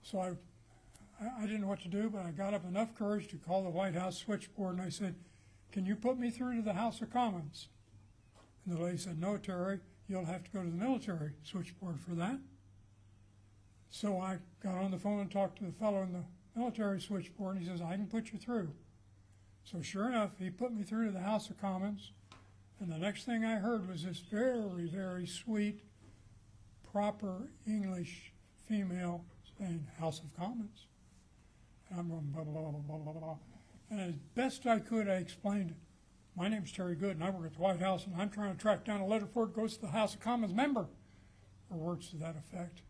So I didn't know what to do, but I got up enough courage to call the White House switchboard, and I said, can you put me through to the House of Commons? And the lady said, no, Terry, you'll have to go to the military switchboard for that. So I got on the phone and talked to the fellow in the military switchboard, and he says, I can put you through. So sure enough, he put me through to the House of Commons, and the next thing I heard was this very, very sweet, proper English female saying, House of Commons. And I'm going, blah, blah, blah, blah, blah, blah. And as best I could, I explained, my name's Terry Good, and I work at the White House, and I'm trying to track down a letter before it goes to the House of Commons member, or words to that effect.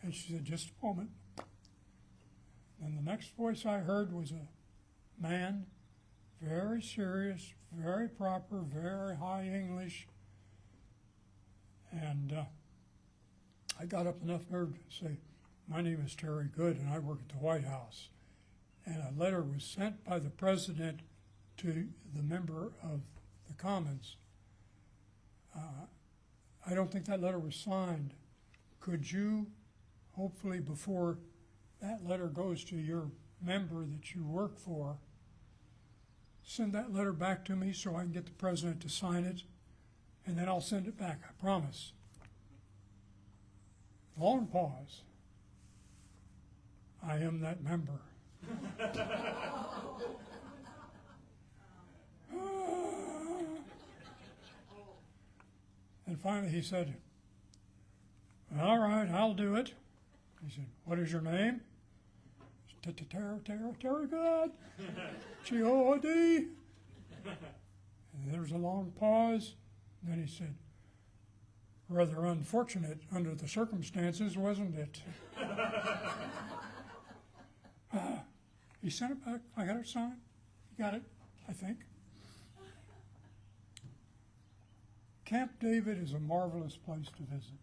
And she said, just a moment. And the next voice I heard was a man, very serious, very proper, very high English. And I got up enough nerve to say, my name is Terry Good, and I work at the White House. And a letter was sent by the president to the member of the Commons. I don't think that letter was signed. Could you, hopefully before that letter goes to your member that you work for, send that letter back to me so I can get the president to sign it, and then I'll send it back, I promise. Long pause. I am that member. And finally he said, all right, I'll do it. He said, what is your name? Terry Good. G-O-D. And there was a long pause. And then he said, rather unfortunate under the circumstances, wasn't it? He sent it back. I got it signed. He got it, I think. Camp David is a marvelous place to visit.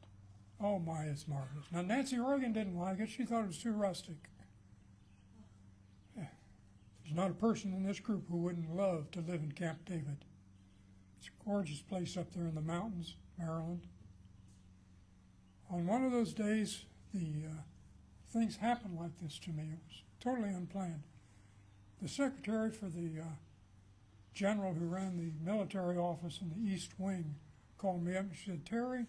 Oh my, it's marvelous. Now Nancy Reagan didn't like it. She thought it was too rustic. There's not a person in this group who wouldn't love to live in Camp David. It's a gorgeous place up there in the mountains, Maryland. On one of those days, things happened like this to me. It was totally unplanned. The secretary for the general who ran the military office in the East Wing called me up and she said, Terry,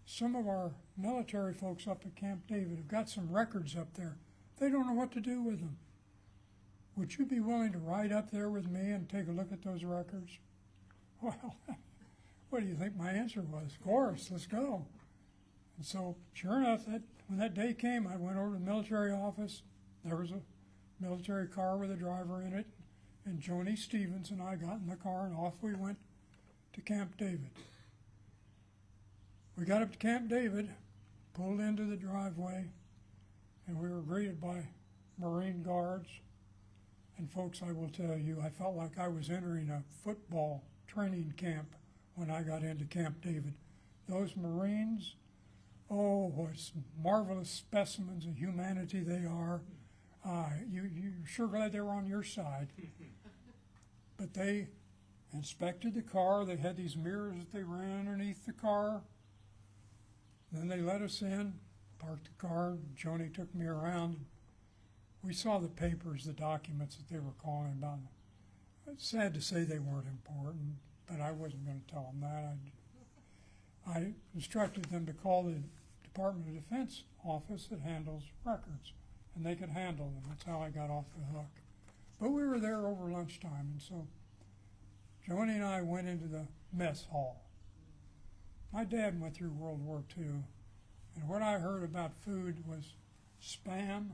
some of our military folks up at Camp David have got some records up there. They don't know what to do with them. Would you be willing to ride up there with me and take a look at those records? Well, what do you think my answer was? Of course, let's go. And so, sure enough, when that day came, I went over to the military office. There was a military car with a driver in it, and Joni Stevens and I got in the car, and off we went to Camp David. We got up to Camp David, pulled into the driveway, and we were greeted by Marine guards. And folks, I will tell you, I felt like I was entering a football training camp when I got into Camp David. Those Marines, oh, what marvelous specimens of humanity they are. You're sure glad they were on your side. But they inspected the car. They had these mirrors that they ran underneath the car. Then they let us in, parked the car. Joni took me around. We saw the papers, the documents that they were calling about. It's sad to say they weren't important, but I wasn't going to tell them that. I instructed them to call the Department of Defense office that handles records, and they could handle them. That's how I got off the hook. But we were there over lunchtime, and so Joni and I went into the mess hall. My dad went through World War II, and what I heard about food was Spam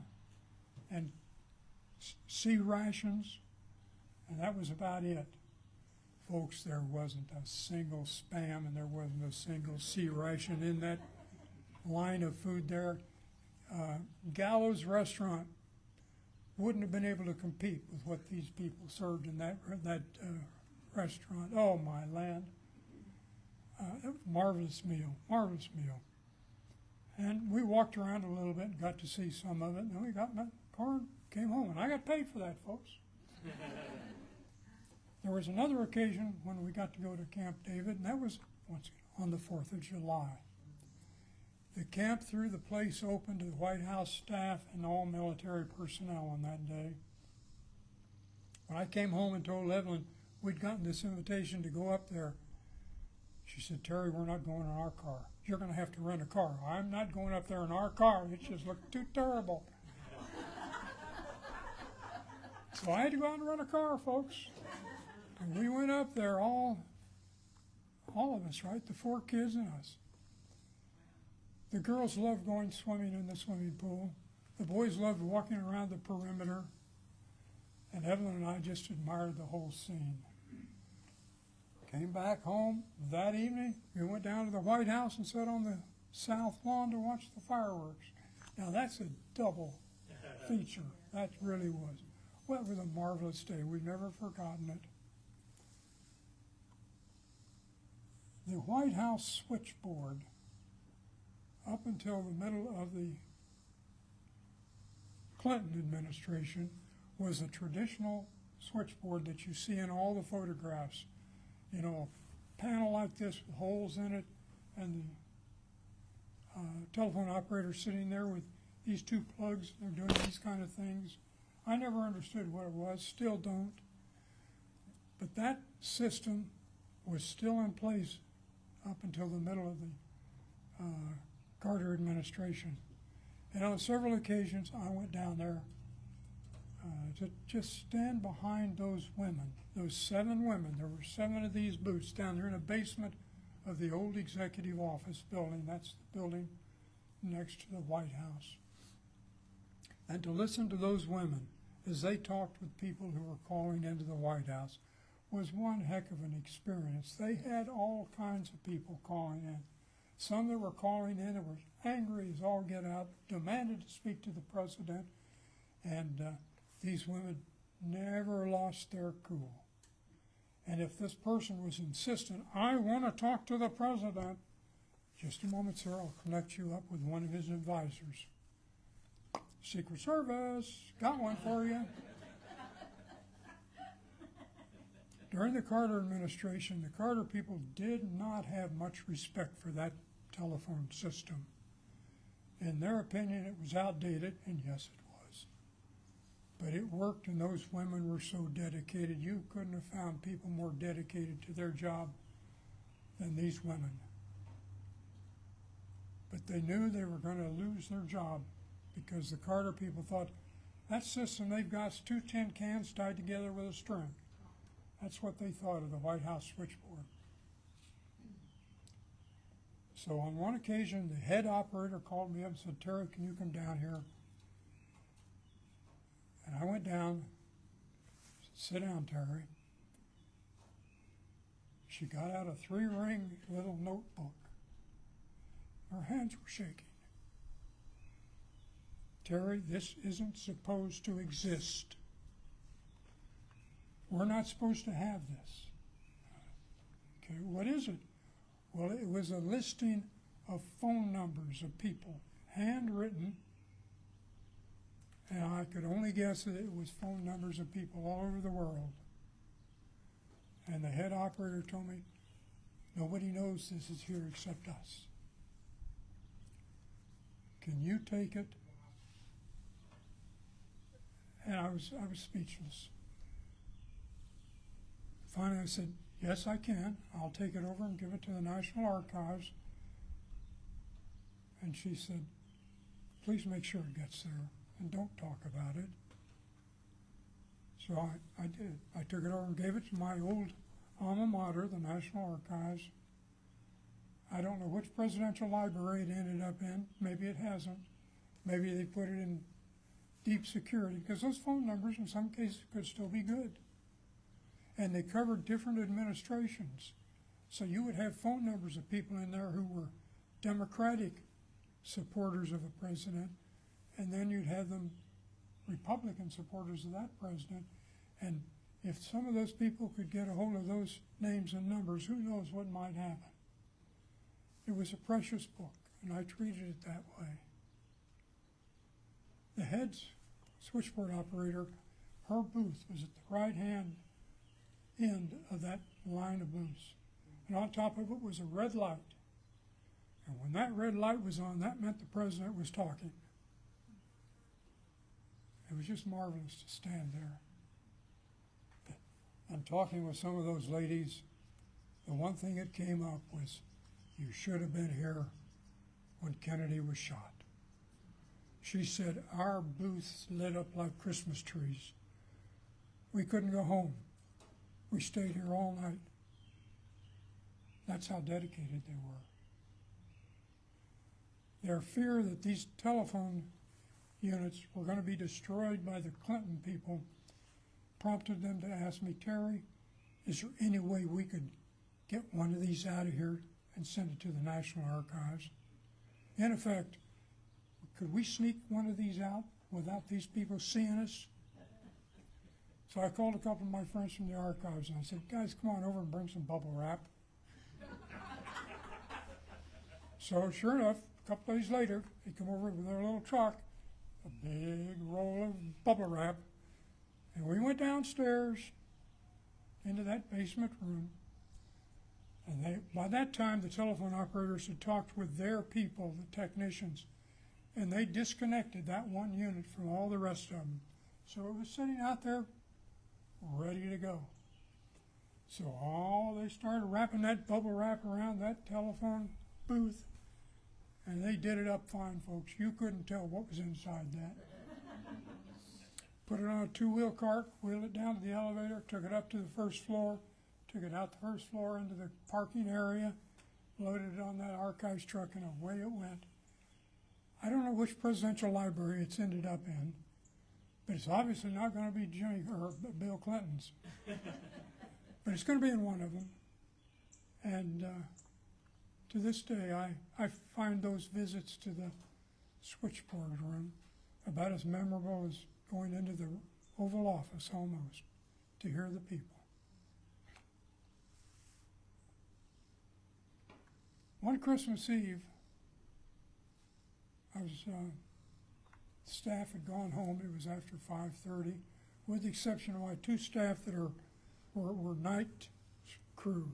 and sea rations, and that was about it. Folks, there wasn't a single Spam and there wasn't a single sea ration in that line of food there. Gallows Restaurant wouldn't have been able to compete with what these people served in that restaurant. Oh, my land. It was a marvelous meal, marvelous meal. And we walked around a little bit and got to see some of it, and then we got in the car and came home, and I got paid for that, folks. There was another occasion when we got to go to Camp David, and that was once on the 4th of July. The camp threw the place open to the White House staff and all military personnel on that day. When I came home and told Evelyn we'd gotten this invitation to go up there, She said, Terry, we're not going in our car. You're going to have to rent a car. I'm not going up there in our car. It just looked too terrible. So I had to go out and rent a car, folks. And we went up there, all of us, right? The 4 kids and us. The girls loved going swimming in the swimming pool. The boys loved walking around the perimeter. And Evelyn and I just admired the whole scene. Came back home that evening. We went down to the White House and sat on the south lawn to watch the fireworks. Now that's a double feature. That really was. Well, it was a marvelous day. We've never forgotten it. The White House switchboard, up until the middle of the Clinton administration, was a traditional switchboard that you see in all the photographs. You know, a panel like this with holes in it, and the telephone operator sitting there with these 2 plugs. They're doing these kind of things. I never understood what it was, still don't. But that system was still in place up until the middle of the Carter administration. And on several occasions, I went down there to just stand behind those women, those 7 women. There were 7 of these booths down there in the basement of the old executive office building. That's the building next to the White House. And to listen to those women as they talked with people who were calling into the White House was one heck of an experience. They had all kinds of people calling in. Some that were calling in that were angry as all get out, demanded to speak to the president, and these women never lost their cool. And if this person was insistent, I want to talk to the president, just a moment, sir, I'll connect you up with one of his advisors. Secret Service, got one for you. During the Carter administration, the Carter people did not have much respect for that telephone system. In their opinion, it was outdated, and yes, it was. But it worked, and those women were so dedicated. You couldn't have found people more dedicated to their job than these women. But they knew they were going to lose their job because the Carter people thought, that system they've got is 2 tin cans tied together with a string. That's what they thought of the White House switchboard. So on one occasion, the head operator called me up and said, Terry, can you come down here? And I went down. Sit down, Terry. She got out a 3-ring little notebook. Her hands were shaking. Terry, this isn't supposed to exist. We're not supposed to have this. Okay, what is it? Well, it was a listing of phone numbers of people, handwritten, and I could only guess that it was phone numbers of people all over the world. And the head operator told me, nobody knows this is here except us. Can you take it? And I was speechless. Finally, I said, yes, I can. I'll take it over and give it to the National Archives. And she said, please make sure it gets there and don't talk about it. So I did. I took it over and gave it to my old alma mater, the National Archives. I don't know which presidential library it ended up in. Maybe it hasn't. Maybe they put it in deep security, because those phone numbers in some cases could still be good. And they covered different administrations. So you would have phone numbers of people in there who were Democratic supporters of a president, and then you'd have them Republican supporters of that president. And if some of those people could get a hold of those names and numbers, who knows what might happen. It was a precious book, and I treated it that way. The head switchboard operator, her booth was at the right-hand end of that line of booths. And on top of it was a red light. And when that red light was on, that meant the president was talking. It was just marvelous to stand there and talking with some of those ladies the one thing that came up was, you should have been here when Kennedy was shot. She said, our booths lit up like Christmas trees. We couldn't go home. We stayed here all night. That's how dedicated they were. Their fear that these telephone units were going to be destroyed by the Clinton people prompted them to ask me, Terry, is there any way we could get one of these out of here and send it to the National Archives? In effect, could we sneak one of these out without these people seeing us? So I called a couple of my friends from the archives and I said, guys, come on over and bring some bubble wrap. So sure enough, a couple days later, they come over with their little truck, a big roll of bubble wrap, and we went downstairs into that basement room. And by that time, the telephone operators had talked with their people, the technicians, and they disconnected that one unit from all the rest of them. So it was sitting out there ready to go. So they started wrapping that bubble wrap around that telephone booth, and they did it up fine, folks. You couldn't tell what was inside that. Put it on a two-wheel cart, wheeled it down to the elevator, took it up to the first floor, took it out the first floor into the parking area, loaded it on that archives truck, and away it went. I don't know which presidential library it's ended up in, but it's obviously not going to be Bill Clinton's. But it's going to be in one of them. And to this day, I find those visits to the switchboard room about as memorable as going into the Oval Office almost to hear the people. One Christmas Eve, staff had gone home. It was after 5:30, with the exception of my two staff that were night crew.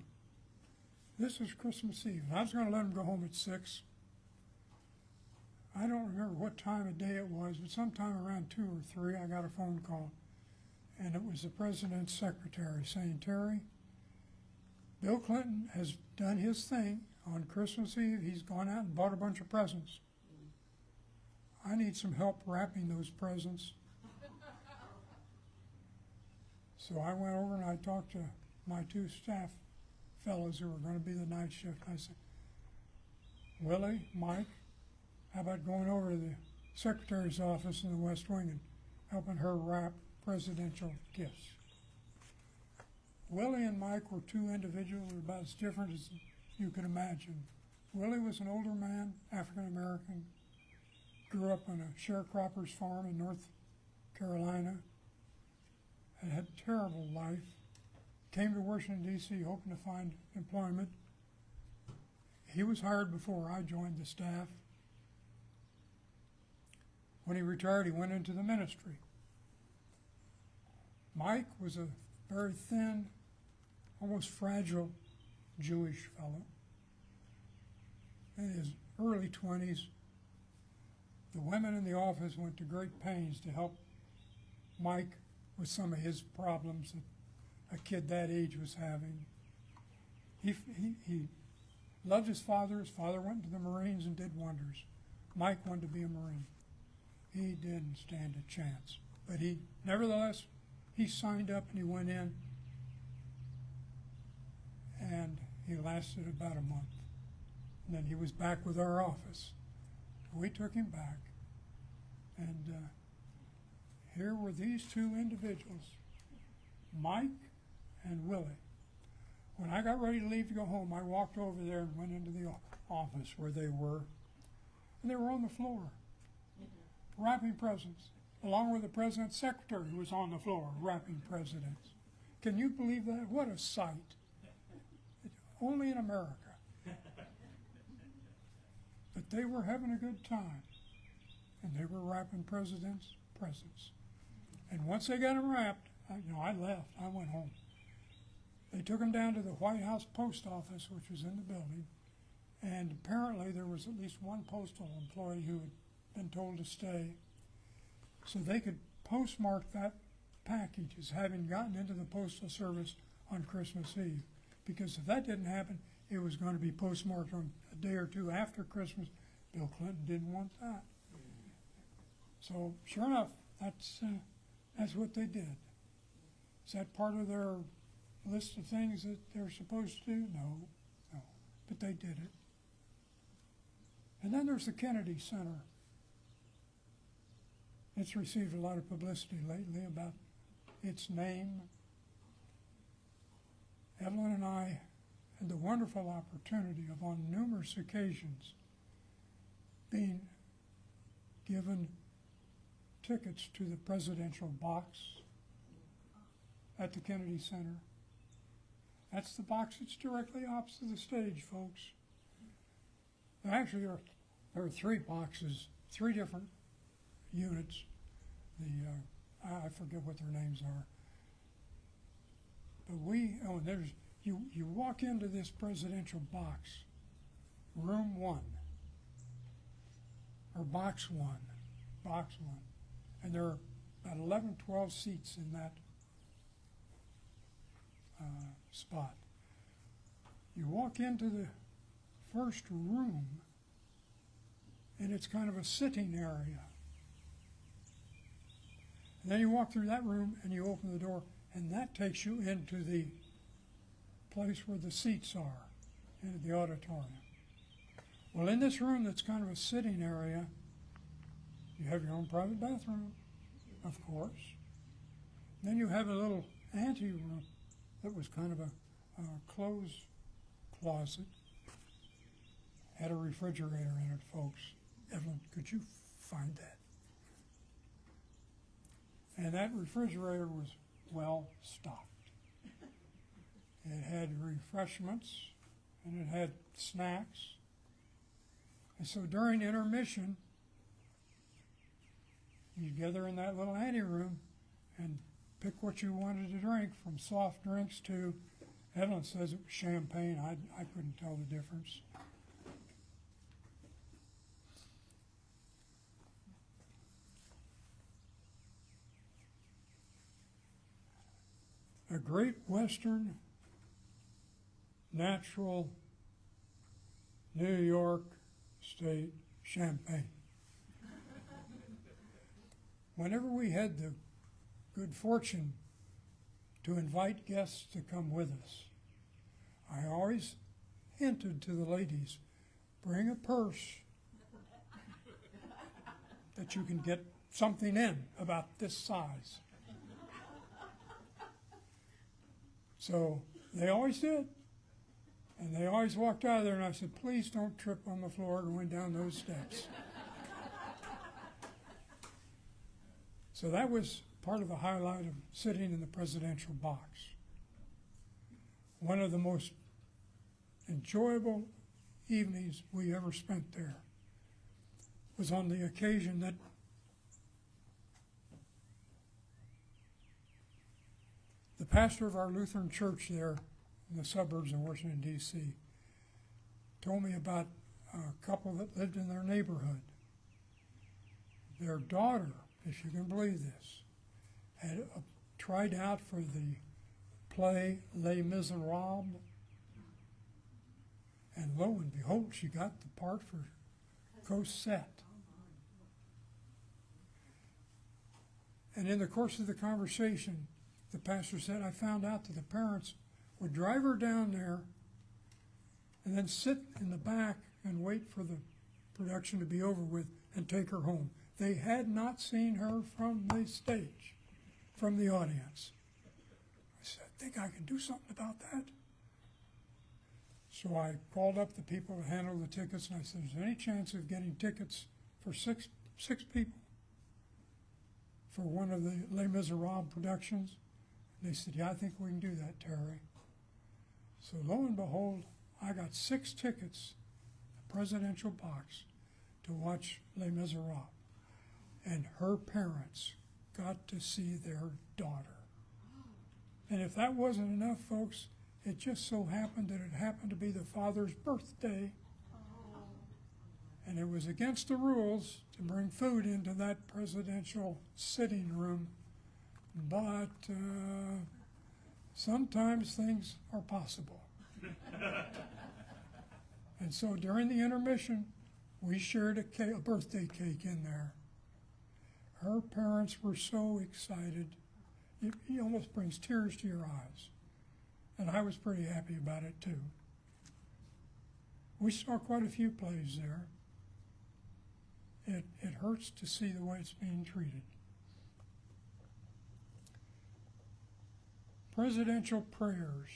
This was Christmas Eve, and I was going to let them go home at 6. I don't remember what time of day it was, but sometime around 2 or 3, I got a phone call, and it was the president's secretary saying, Terry, Bill Clinton has done his thing on Christmas Eve. He's gone out and bought a bunch of presents. I need some help wrapping those presents. So I went over and I talked to my two staff fellows who were going to be the night shift. I said, Willie, Mike, how about going over to the secretary's office in the West Wing and helping her wrap presidential gifts? Willie and Mike were two individuals who were about as different as you could imagine. Willie was an older man, African American, grew up on a sharecropper's farm in North Carolina, and had a terrible life. Came to Washington, D.C. hoping to find employment. He was hired before I joined the staff. When he retired, he went into the ministry. Mike was a very thin, almost fragile Jewish fellow. In his early 20s, the women in the office went to great pains to help Mike with some of his problems that a kid that age was having. He loved his father. His father went into the Marines and did wonders. Mike wanted to be a Marine. He didn't stand a chance. But nevertheless, he signed up and he went in. And he lasted about a month. And then he was back with our office. We took him back. And here were these two individuals, Mike and Willie. When I got ready to leave to go home, I walked over there and went into the office where they were. And they were on the floor, wrapping presents, along with the president's secretary who was on the floor wrapping presents. Can you believe that? What a sight. Only in America. But they were having a good time. And they were wrapping presidents' presents. And once they got them wrapped, I left. I went home. They took them down to the White House post office, which was in the building. And apparently there was at least one postal employee who had been told to stay. So they could postmark that package as having gotten into the Postal Service on Christmas Eve. because if that didn't happen, it was going to be postmarked on a day or two after Christmas. Bill Clinton didn't want that. So sure enough, that's what they did. Is that part of their list of things that they're supposed to do? No, but they did it. And then there's the Kennedy Center. It's received a lot of publicity lately about its name. Evelyn and I had the wonderful opportunity of, on numerous occasions, being given tickets to the presidential box at the Kennedy Center. That's the box that's directly opposite the stage, folks. Actually, there are 3 boxes, 3 different units. I forget what their names are. But there's you walk into this presidential box, room 1, or box 1, and there are about 11, 12 seats in that spot. You walk into the first room, and it's kind of a sitting area. And then you walk through that room, and you open the door, and that takes you into the place where the seats are, into the auditorium. Well, in this room that's kind of a sitting area, you have your own private bathroom, of course. Then you have a little ante-room that was kind of a clothes closet. Had a refrigerator in it, folks. Evelyn, could you find that? And that refrigerator was well stocked. It had refreshments and it had snacks. And so during intermission, you gather in that little anteroom and pick what you wanted to drink, from soft drinks to, Evelyn says it was champagne. I couldn't tell the difference. A Great Western Natural New York State Champagne. Whenever we had the good fortune to invite guests to come with us, I always hinted to the ladies, bring a purse that you can get something in about this size. So they always did. And they always walked out of there, and I said, please don't trip on the floor going down those steps. So that was part of the highlight of sitting in the presidential box. One of the most enjoyable evenings we ever spent there was on the occasion that the pastor of our Lutheran church there in the suburbs of Washington, D.C., told me about a couple that lived in their neighborhood. Their daughter, if you can believe this, had tried out for the play Les Miserables, and lo and behold, she got the part for Cosette. And in the course of the conversation, the pastor said, I found out that the parents would drive her down there and then sit in the back and wait for the production to be over with and take her home. They had not seen her from the stage, from the audience. I said, I think I can do something about that. So I called up the people that handle the tickets, and I said, is there any chance of getting tickets for six people for one of the Les Miserables productions? They said, yeah, I think we can do that, Terry. So lo and behold, I got 6 tickets, the presidential box, to watch Les Miserables. And her parents got to see their daughter. And if that wasn't enough, folks, it just so happened that it happened to be the father's birthday. And it was against the rules to bring food into that presidential sitting room. But sometimes things are possible. And so during the intermission, we shared a birthday cake in there. Her parents were so excited, it almost brings tears to your eyes. And I was pretty happy about it too. We saw quite a few plays there. It hurts to see the way it's being treated. Presidential prayers.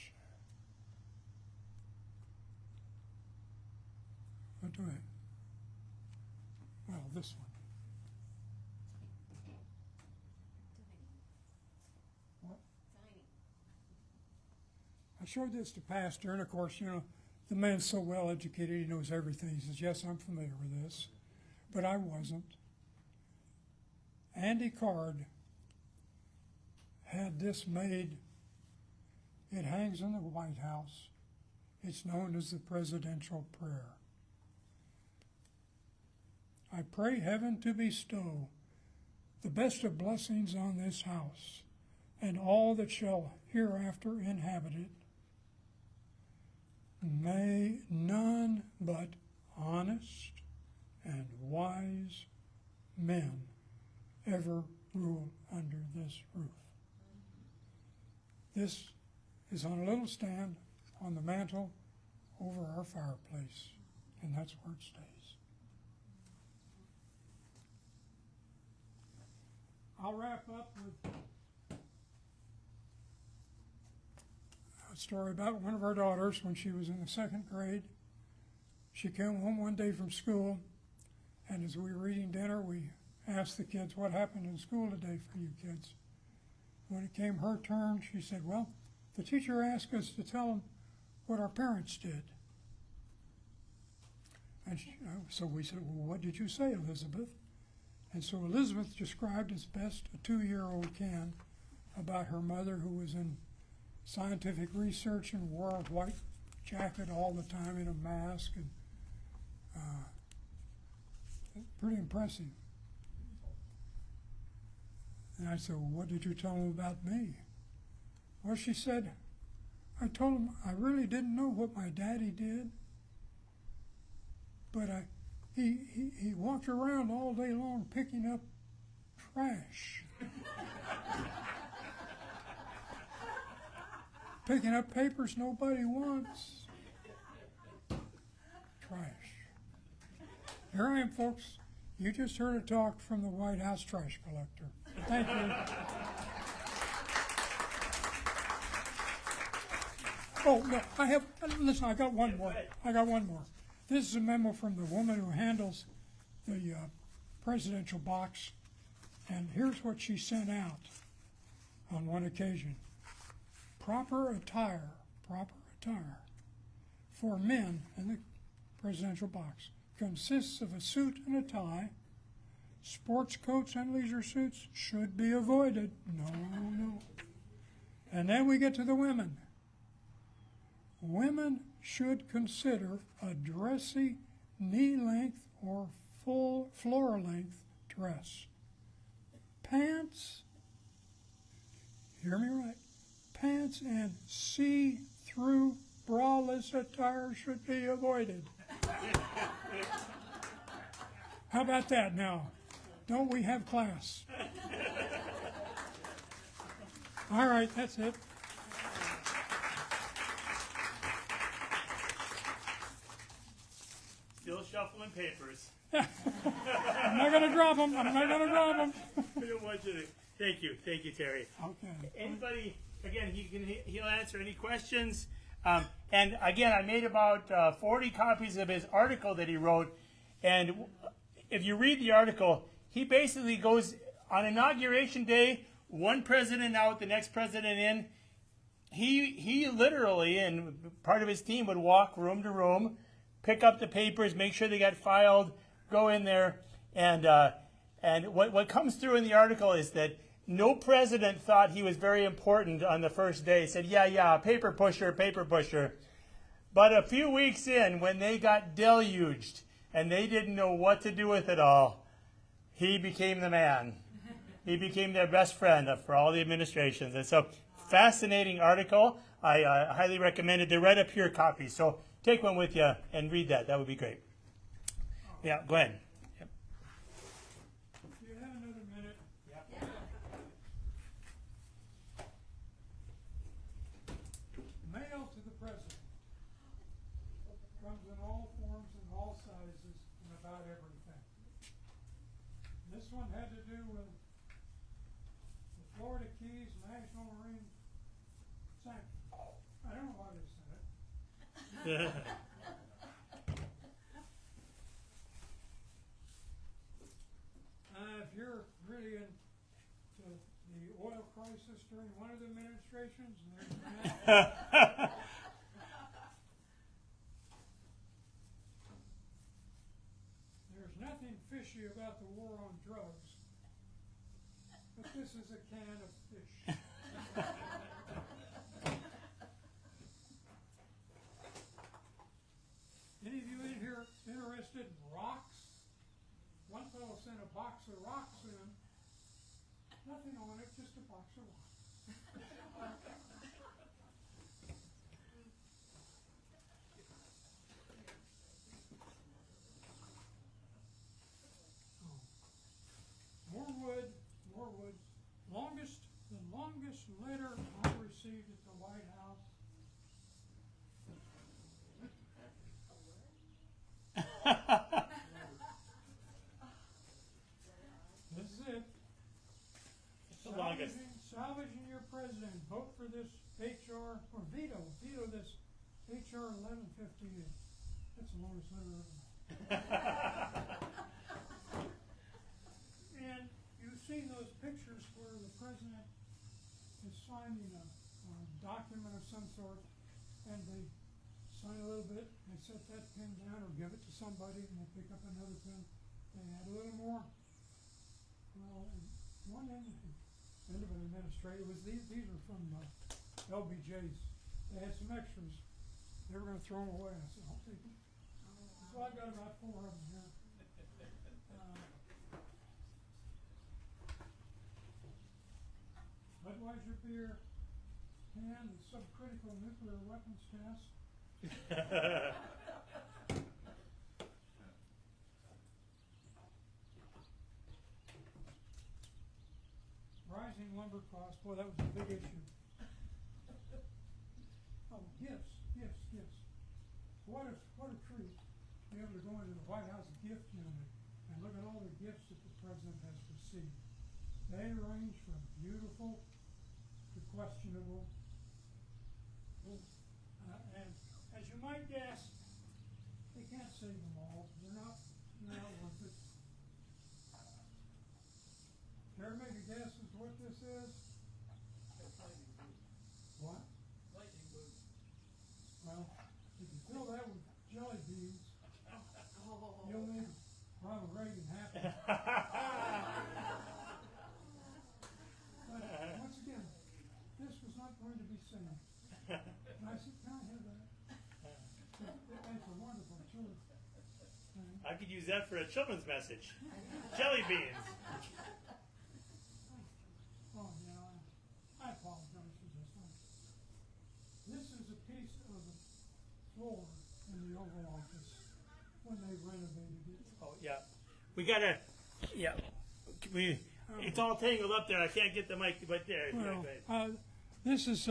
What do I? Well, this one. What? I showed this to Pastor, and of course, you know, the man's so well educated, he knows everything. He says, yes, I'm familiar with this. But I wasn't. Andy Card had this made. It hangs in the White House. It's known as the Presidential Prayer. I pray heaven to bestow the best of blessings on this house and all that shall hereafter inhabit it. May none but honest and wise men ever rule under this roof. This is on a little stand on the mantle over our fireplace, and that's where it stays. I'll wrap up with a story about one of our daughters when she was in the 2nd grade. She came home one day from school, and as we were eating dinner, we asked the kids, what happened in school today for you kids? When it came her turn, she said, well, the teacher asked us to tell them what our parents did. And so we said, well, what did you say, Elizabeth? And so Elizabeth described as best a 2-year-old can about her mother, who was in scientific research and wore a white jacket all the time in a mask, and pretty impressive. And I said, well, what did you tell them about me? Well, she said, I told them I really didn't know what my daddy did, but he walked around all day long picking up trash. Picking up papers nobody wants. Trash. Here I am, folks. You just heard a talk from the White House trash collector. Thank you. Oh, no, listen, I got one more. This is a memo from the woman who handles the presidential box, and here's what she sent out on one occasion. Proper attire for men in the presidential box consists of a suit and a tie. Sports coats and leisure suits should be avoided. No. And then we get to the women. Women should consider a dressy knee-length or full floor-length dress. Pants, hear me right, pants and see-through braless attire should be avoided. How about that now? Don't we have class? All right, that's it. Still shuffling papers. I'm not going to drop them. We don't want you to. Thank you, Terry. Okay. Anybody? Again, he'll answer any questions. And again, I made about 40 copies of his article that he wrote. And if you read the article, he basically goes on Inauguration Day, one president out, the next president in. He literally, and part of his team, would walk room to room, pick up the papers, make sure they got filed, go in there, and what comes through in the article is that no president thought he was very important on the first day. He said, yeah, paper pusher. But a few weeks in, when they got deluged and they didn't know what to do with it all, he became the man. He became their best friend for all the administrations. And so fascinating article. I highly recommend it. They're right up here copies. So take one with you and read that. That would be great. Yeah, go ahead. Yep. Do you have another minute? Mail to the president. Comes in all forms and all sizes and about everything. This one had to do with the Florida Keys National Marine Sanctuary. I don't know why they said it. If you're really into the oil crisis during one of the administrations, there's that. There's nothing fishy about the war on drugs, but this is a can of fish. Any of you in here interested in rocks? One fellow sent a box of rocks in. Nothing on it, just a box of rocks. More wood, more wood. The longest letter I received at the White House. This is it. It's the longest. Salvaging your president. Vote for this HR, or veto this HR 1158. That's the longest letter ever. And you've seen those pictures where the president is signing a document of some sort, and they sign a little bit, they set that pen down or give it to somebody, and they pick up another pen, they add a little more. Well, one end of an administrator was these are from LBJ's. They had some extras. They were going to throw them away. I said, I'll take them. So I've got about 4 of them here. Budweiser beer, and the subcritical nuclear weapons test. Rising lumber costs, boy, that was a big issue. Oh, gifts. What a treat to be able to go into the White House gift unit and look at all the gifts that the president has received. They range from beautiful to questionable. And as you might guess, they can't save them all. They're not worth it. Care to make a guess as to what this is? What? Lightning boom. Well, if you fill that with jelly beans, you'll make Ronald Reagan happy. But once again, this was not going to be seen. And I said, can I have that? It makes a wonderful tour. I could use that for a children's message. Jelly beans. Oh, yeah, I apologize for this one. This is a piece of the floor in the Oval Office when they renovated it. Oh, yeah. We gotta, yeah. It's all tangled up there. I can't get the mic, but there. Well, Yeah, this is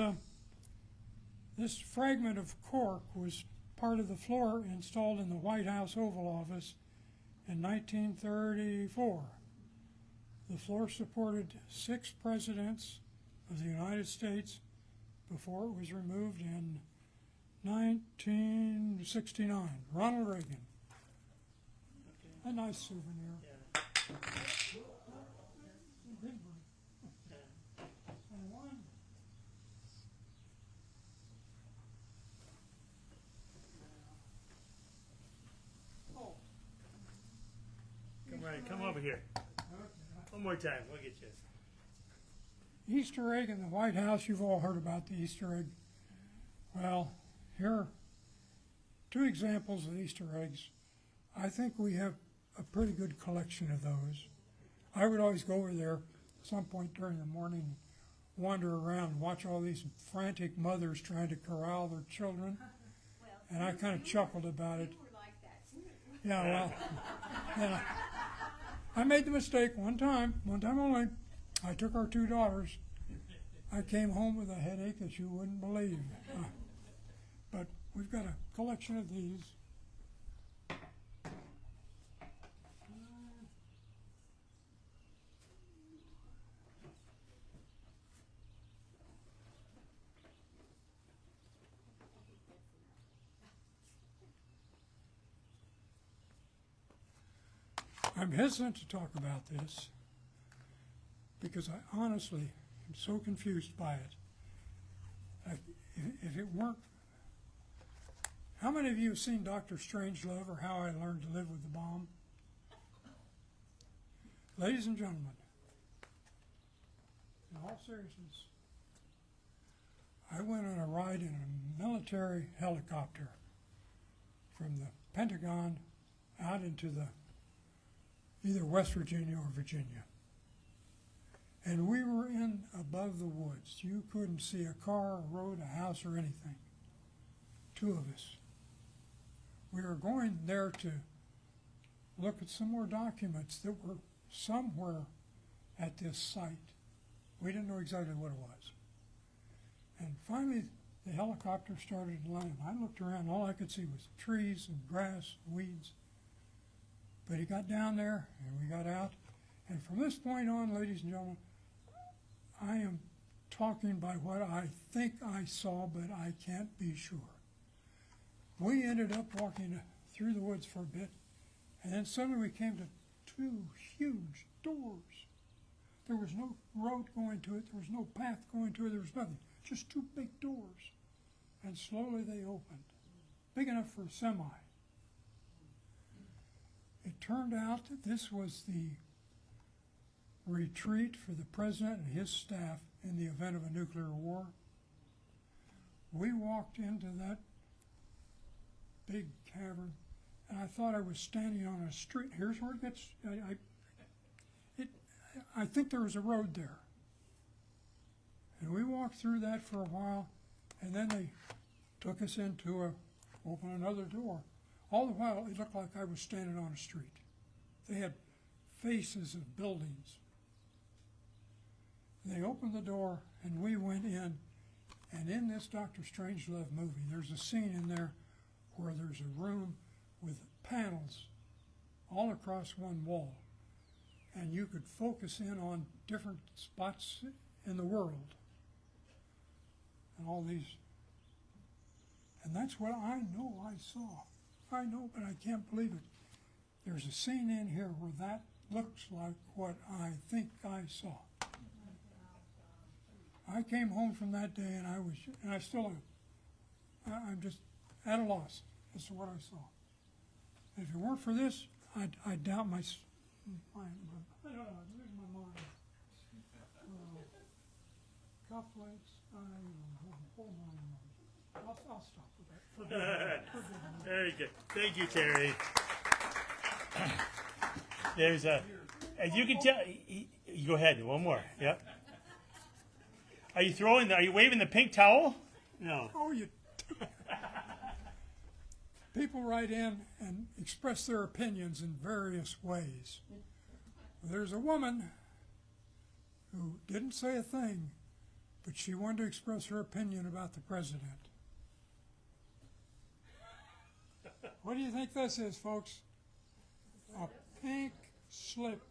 this fragment of cork was part of the floor installed in the White House Oval Office in 1934. The floor supported 6 presidents of the United States before it was removed in 1969. Ronald Reagan. A nice souvenir. Yeah. Big one. And one. Oh. Come over here. Okay. One more time. We'll get you. Easter egg in the White House. You've all heard about the Easter egg. Well, here are 2 examples of Easter eggs. I think we have a pretty good collection of those. I would always go over there at some point during the morning, wander around and watch all these frantic mothers trying to corral their children, and I kind of chuckled about it. Yeah, well, then I made the mistake one time only. I took our 2 daughters. I came home with a headache that you wouldn't believe. But we've got a collection of these. I'm hesitant to talk about this because I honestly am so confused by it. If it weren't, how many of you have seen Dr. Strangelove or How I Learned to Live with the Bomb? Ladies and gentlemen, in all seriousness, I went on a ride in a military helicopter from the Pentagon out into either West Virginia or Virginia. And we were in above the woods. You couldn't see a car, a road, a house, or anything. 2 of us. We were going there to look at some more documents that were somewhere at this site. We didn't know exactly what it was. And finally, the helicopter started to land. I looked around, all I could see was trees and grass, weeds. But he got down there, and we got out. And from this point on, ladies and gentlemen, I am talking by what I think I saw, but I can't be sure. We ended up walking through the woods for a bit, and then suddenly we came to 2 huge doors. There was no road going to it. There was no path going to it. There was nothing. Just 2 big doors. And slowly they opened, big enough for a semi. It turned out that this was the retreat for the president and his staff in the event of a nuclear war. We walked into that big cavern, and I thought I was standing on a street. Here's where it gets, I think there was a road there. And we walked through that for a while, and then they took us into open another door. All the while, it looked like I was standing on a street. They had faces of buildings. They opened the door, and we went in. And in this Dr. Strangelove movie, there's a scene in there where there's a room with panels all across one wall. And you could focus in on different spots in the world. And all these. And that's what I know I saw. I know, but I can't believe it. There's a scene in here where that looks like what I think I saw. I came home from that day, and I still am. I'm just at a loss as to what I saw. If it weren't for this, I doubt my I don't know. I'm losing my mind. Cufflinks. I'll stop with that. Very good. Thank you, Terry. There's as you can tell, you go ahead. One more. Yep. Are you waving the pink towel? No. Oh, you. People write in and express their opinions in various ways. There's a woman who didn't say a thing, but she wanted to express her opinion about the president. What do you think this is, folks? A pink slip.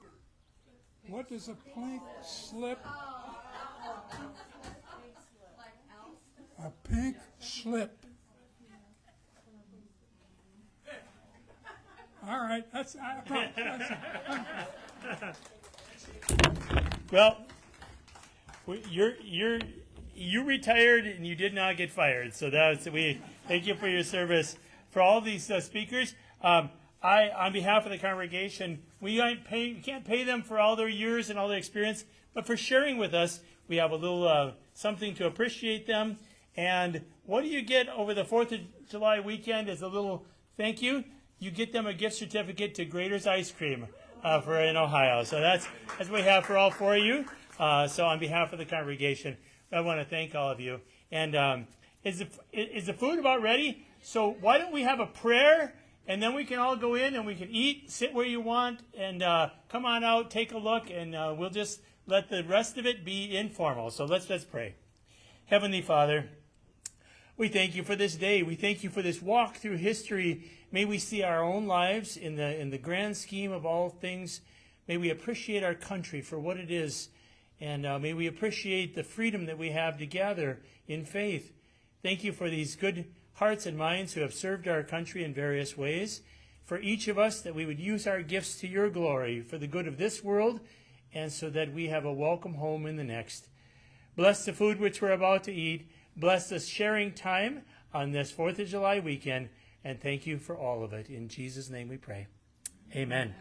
What does a pink slip? A pink slip. All right, Well, you retired and you did not get fired. So we thank you for your service. For all these speakers, on behalf of the congregation, we can't pay them for all their years and all their experience, but for sharing with us, we have a little something to appreciate them. And what do you get over the 4th of July weekend as a little thank you? You get them a gift certificate to Grater's Ice Cream in Ohio. So that's what we have for all 4 of you. So on behalf of the congregation, I want to thank all of you. And is the food about ready? So why don't we have a prayer, and then we can all go in and we can eat, sit where you want, and come on out, take a look, and we'll just let the rest of it be informal. So let's pray. Heavenly Father, we thank you for this day. We thank you for this walk through history. May we see our own lives in the grand scheme of all things. May we appreciate our country for what it is. And may we appreciate the freedom that we have to gather in faith. Thank you for these good hearts and minds who have served our country in various ways. For each of us, that we would use our gifts to your glory for the good of this world, and so that we have a welcome home in the next. Bless the food which we're about to eat. Bless us sharing time on this 4th of July weekend. And thank you for all of it. In Jesus' name we pray. Amen.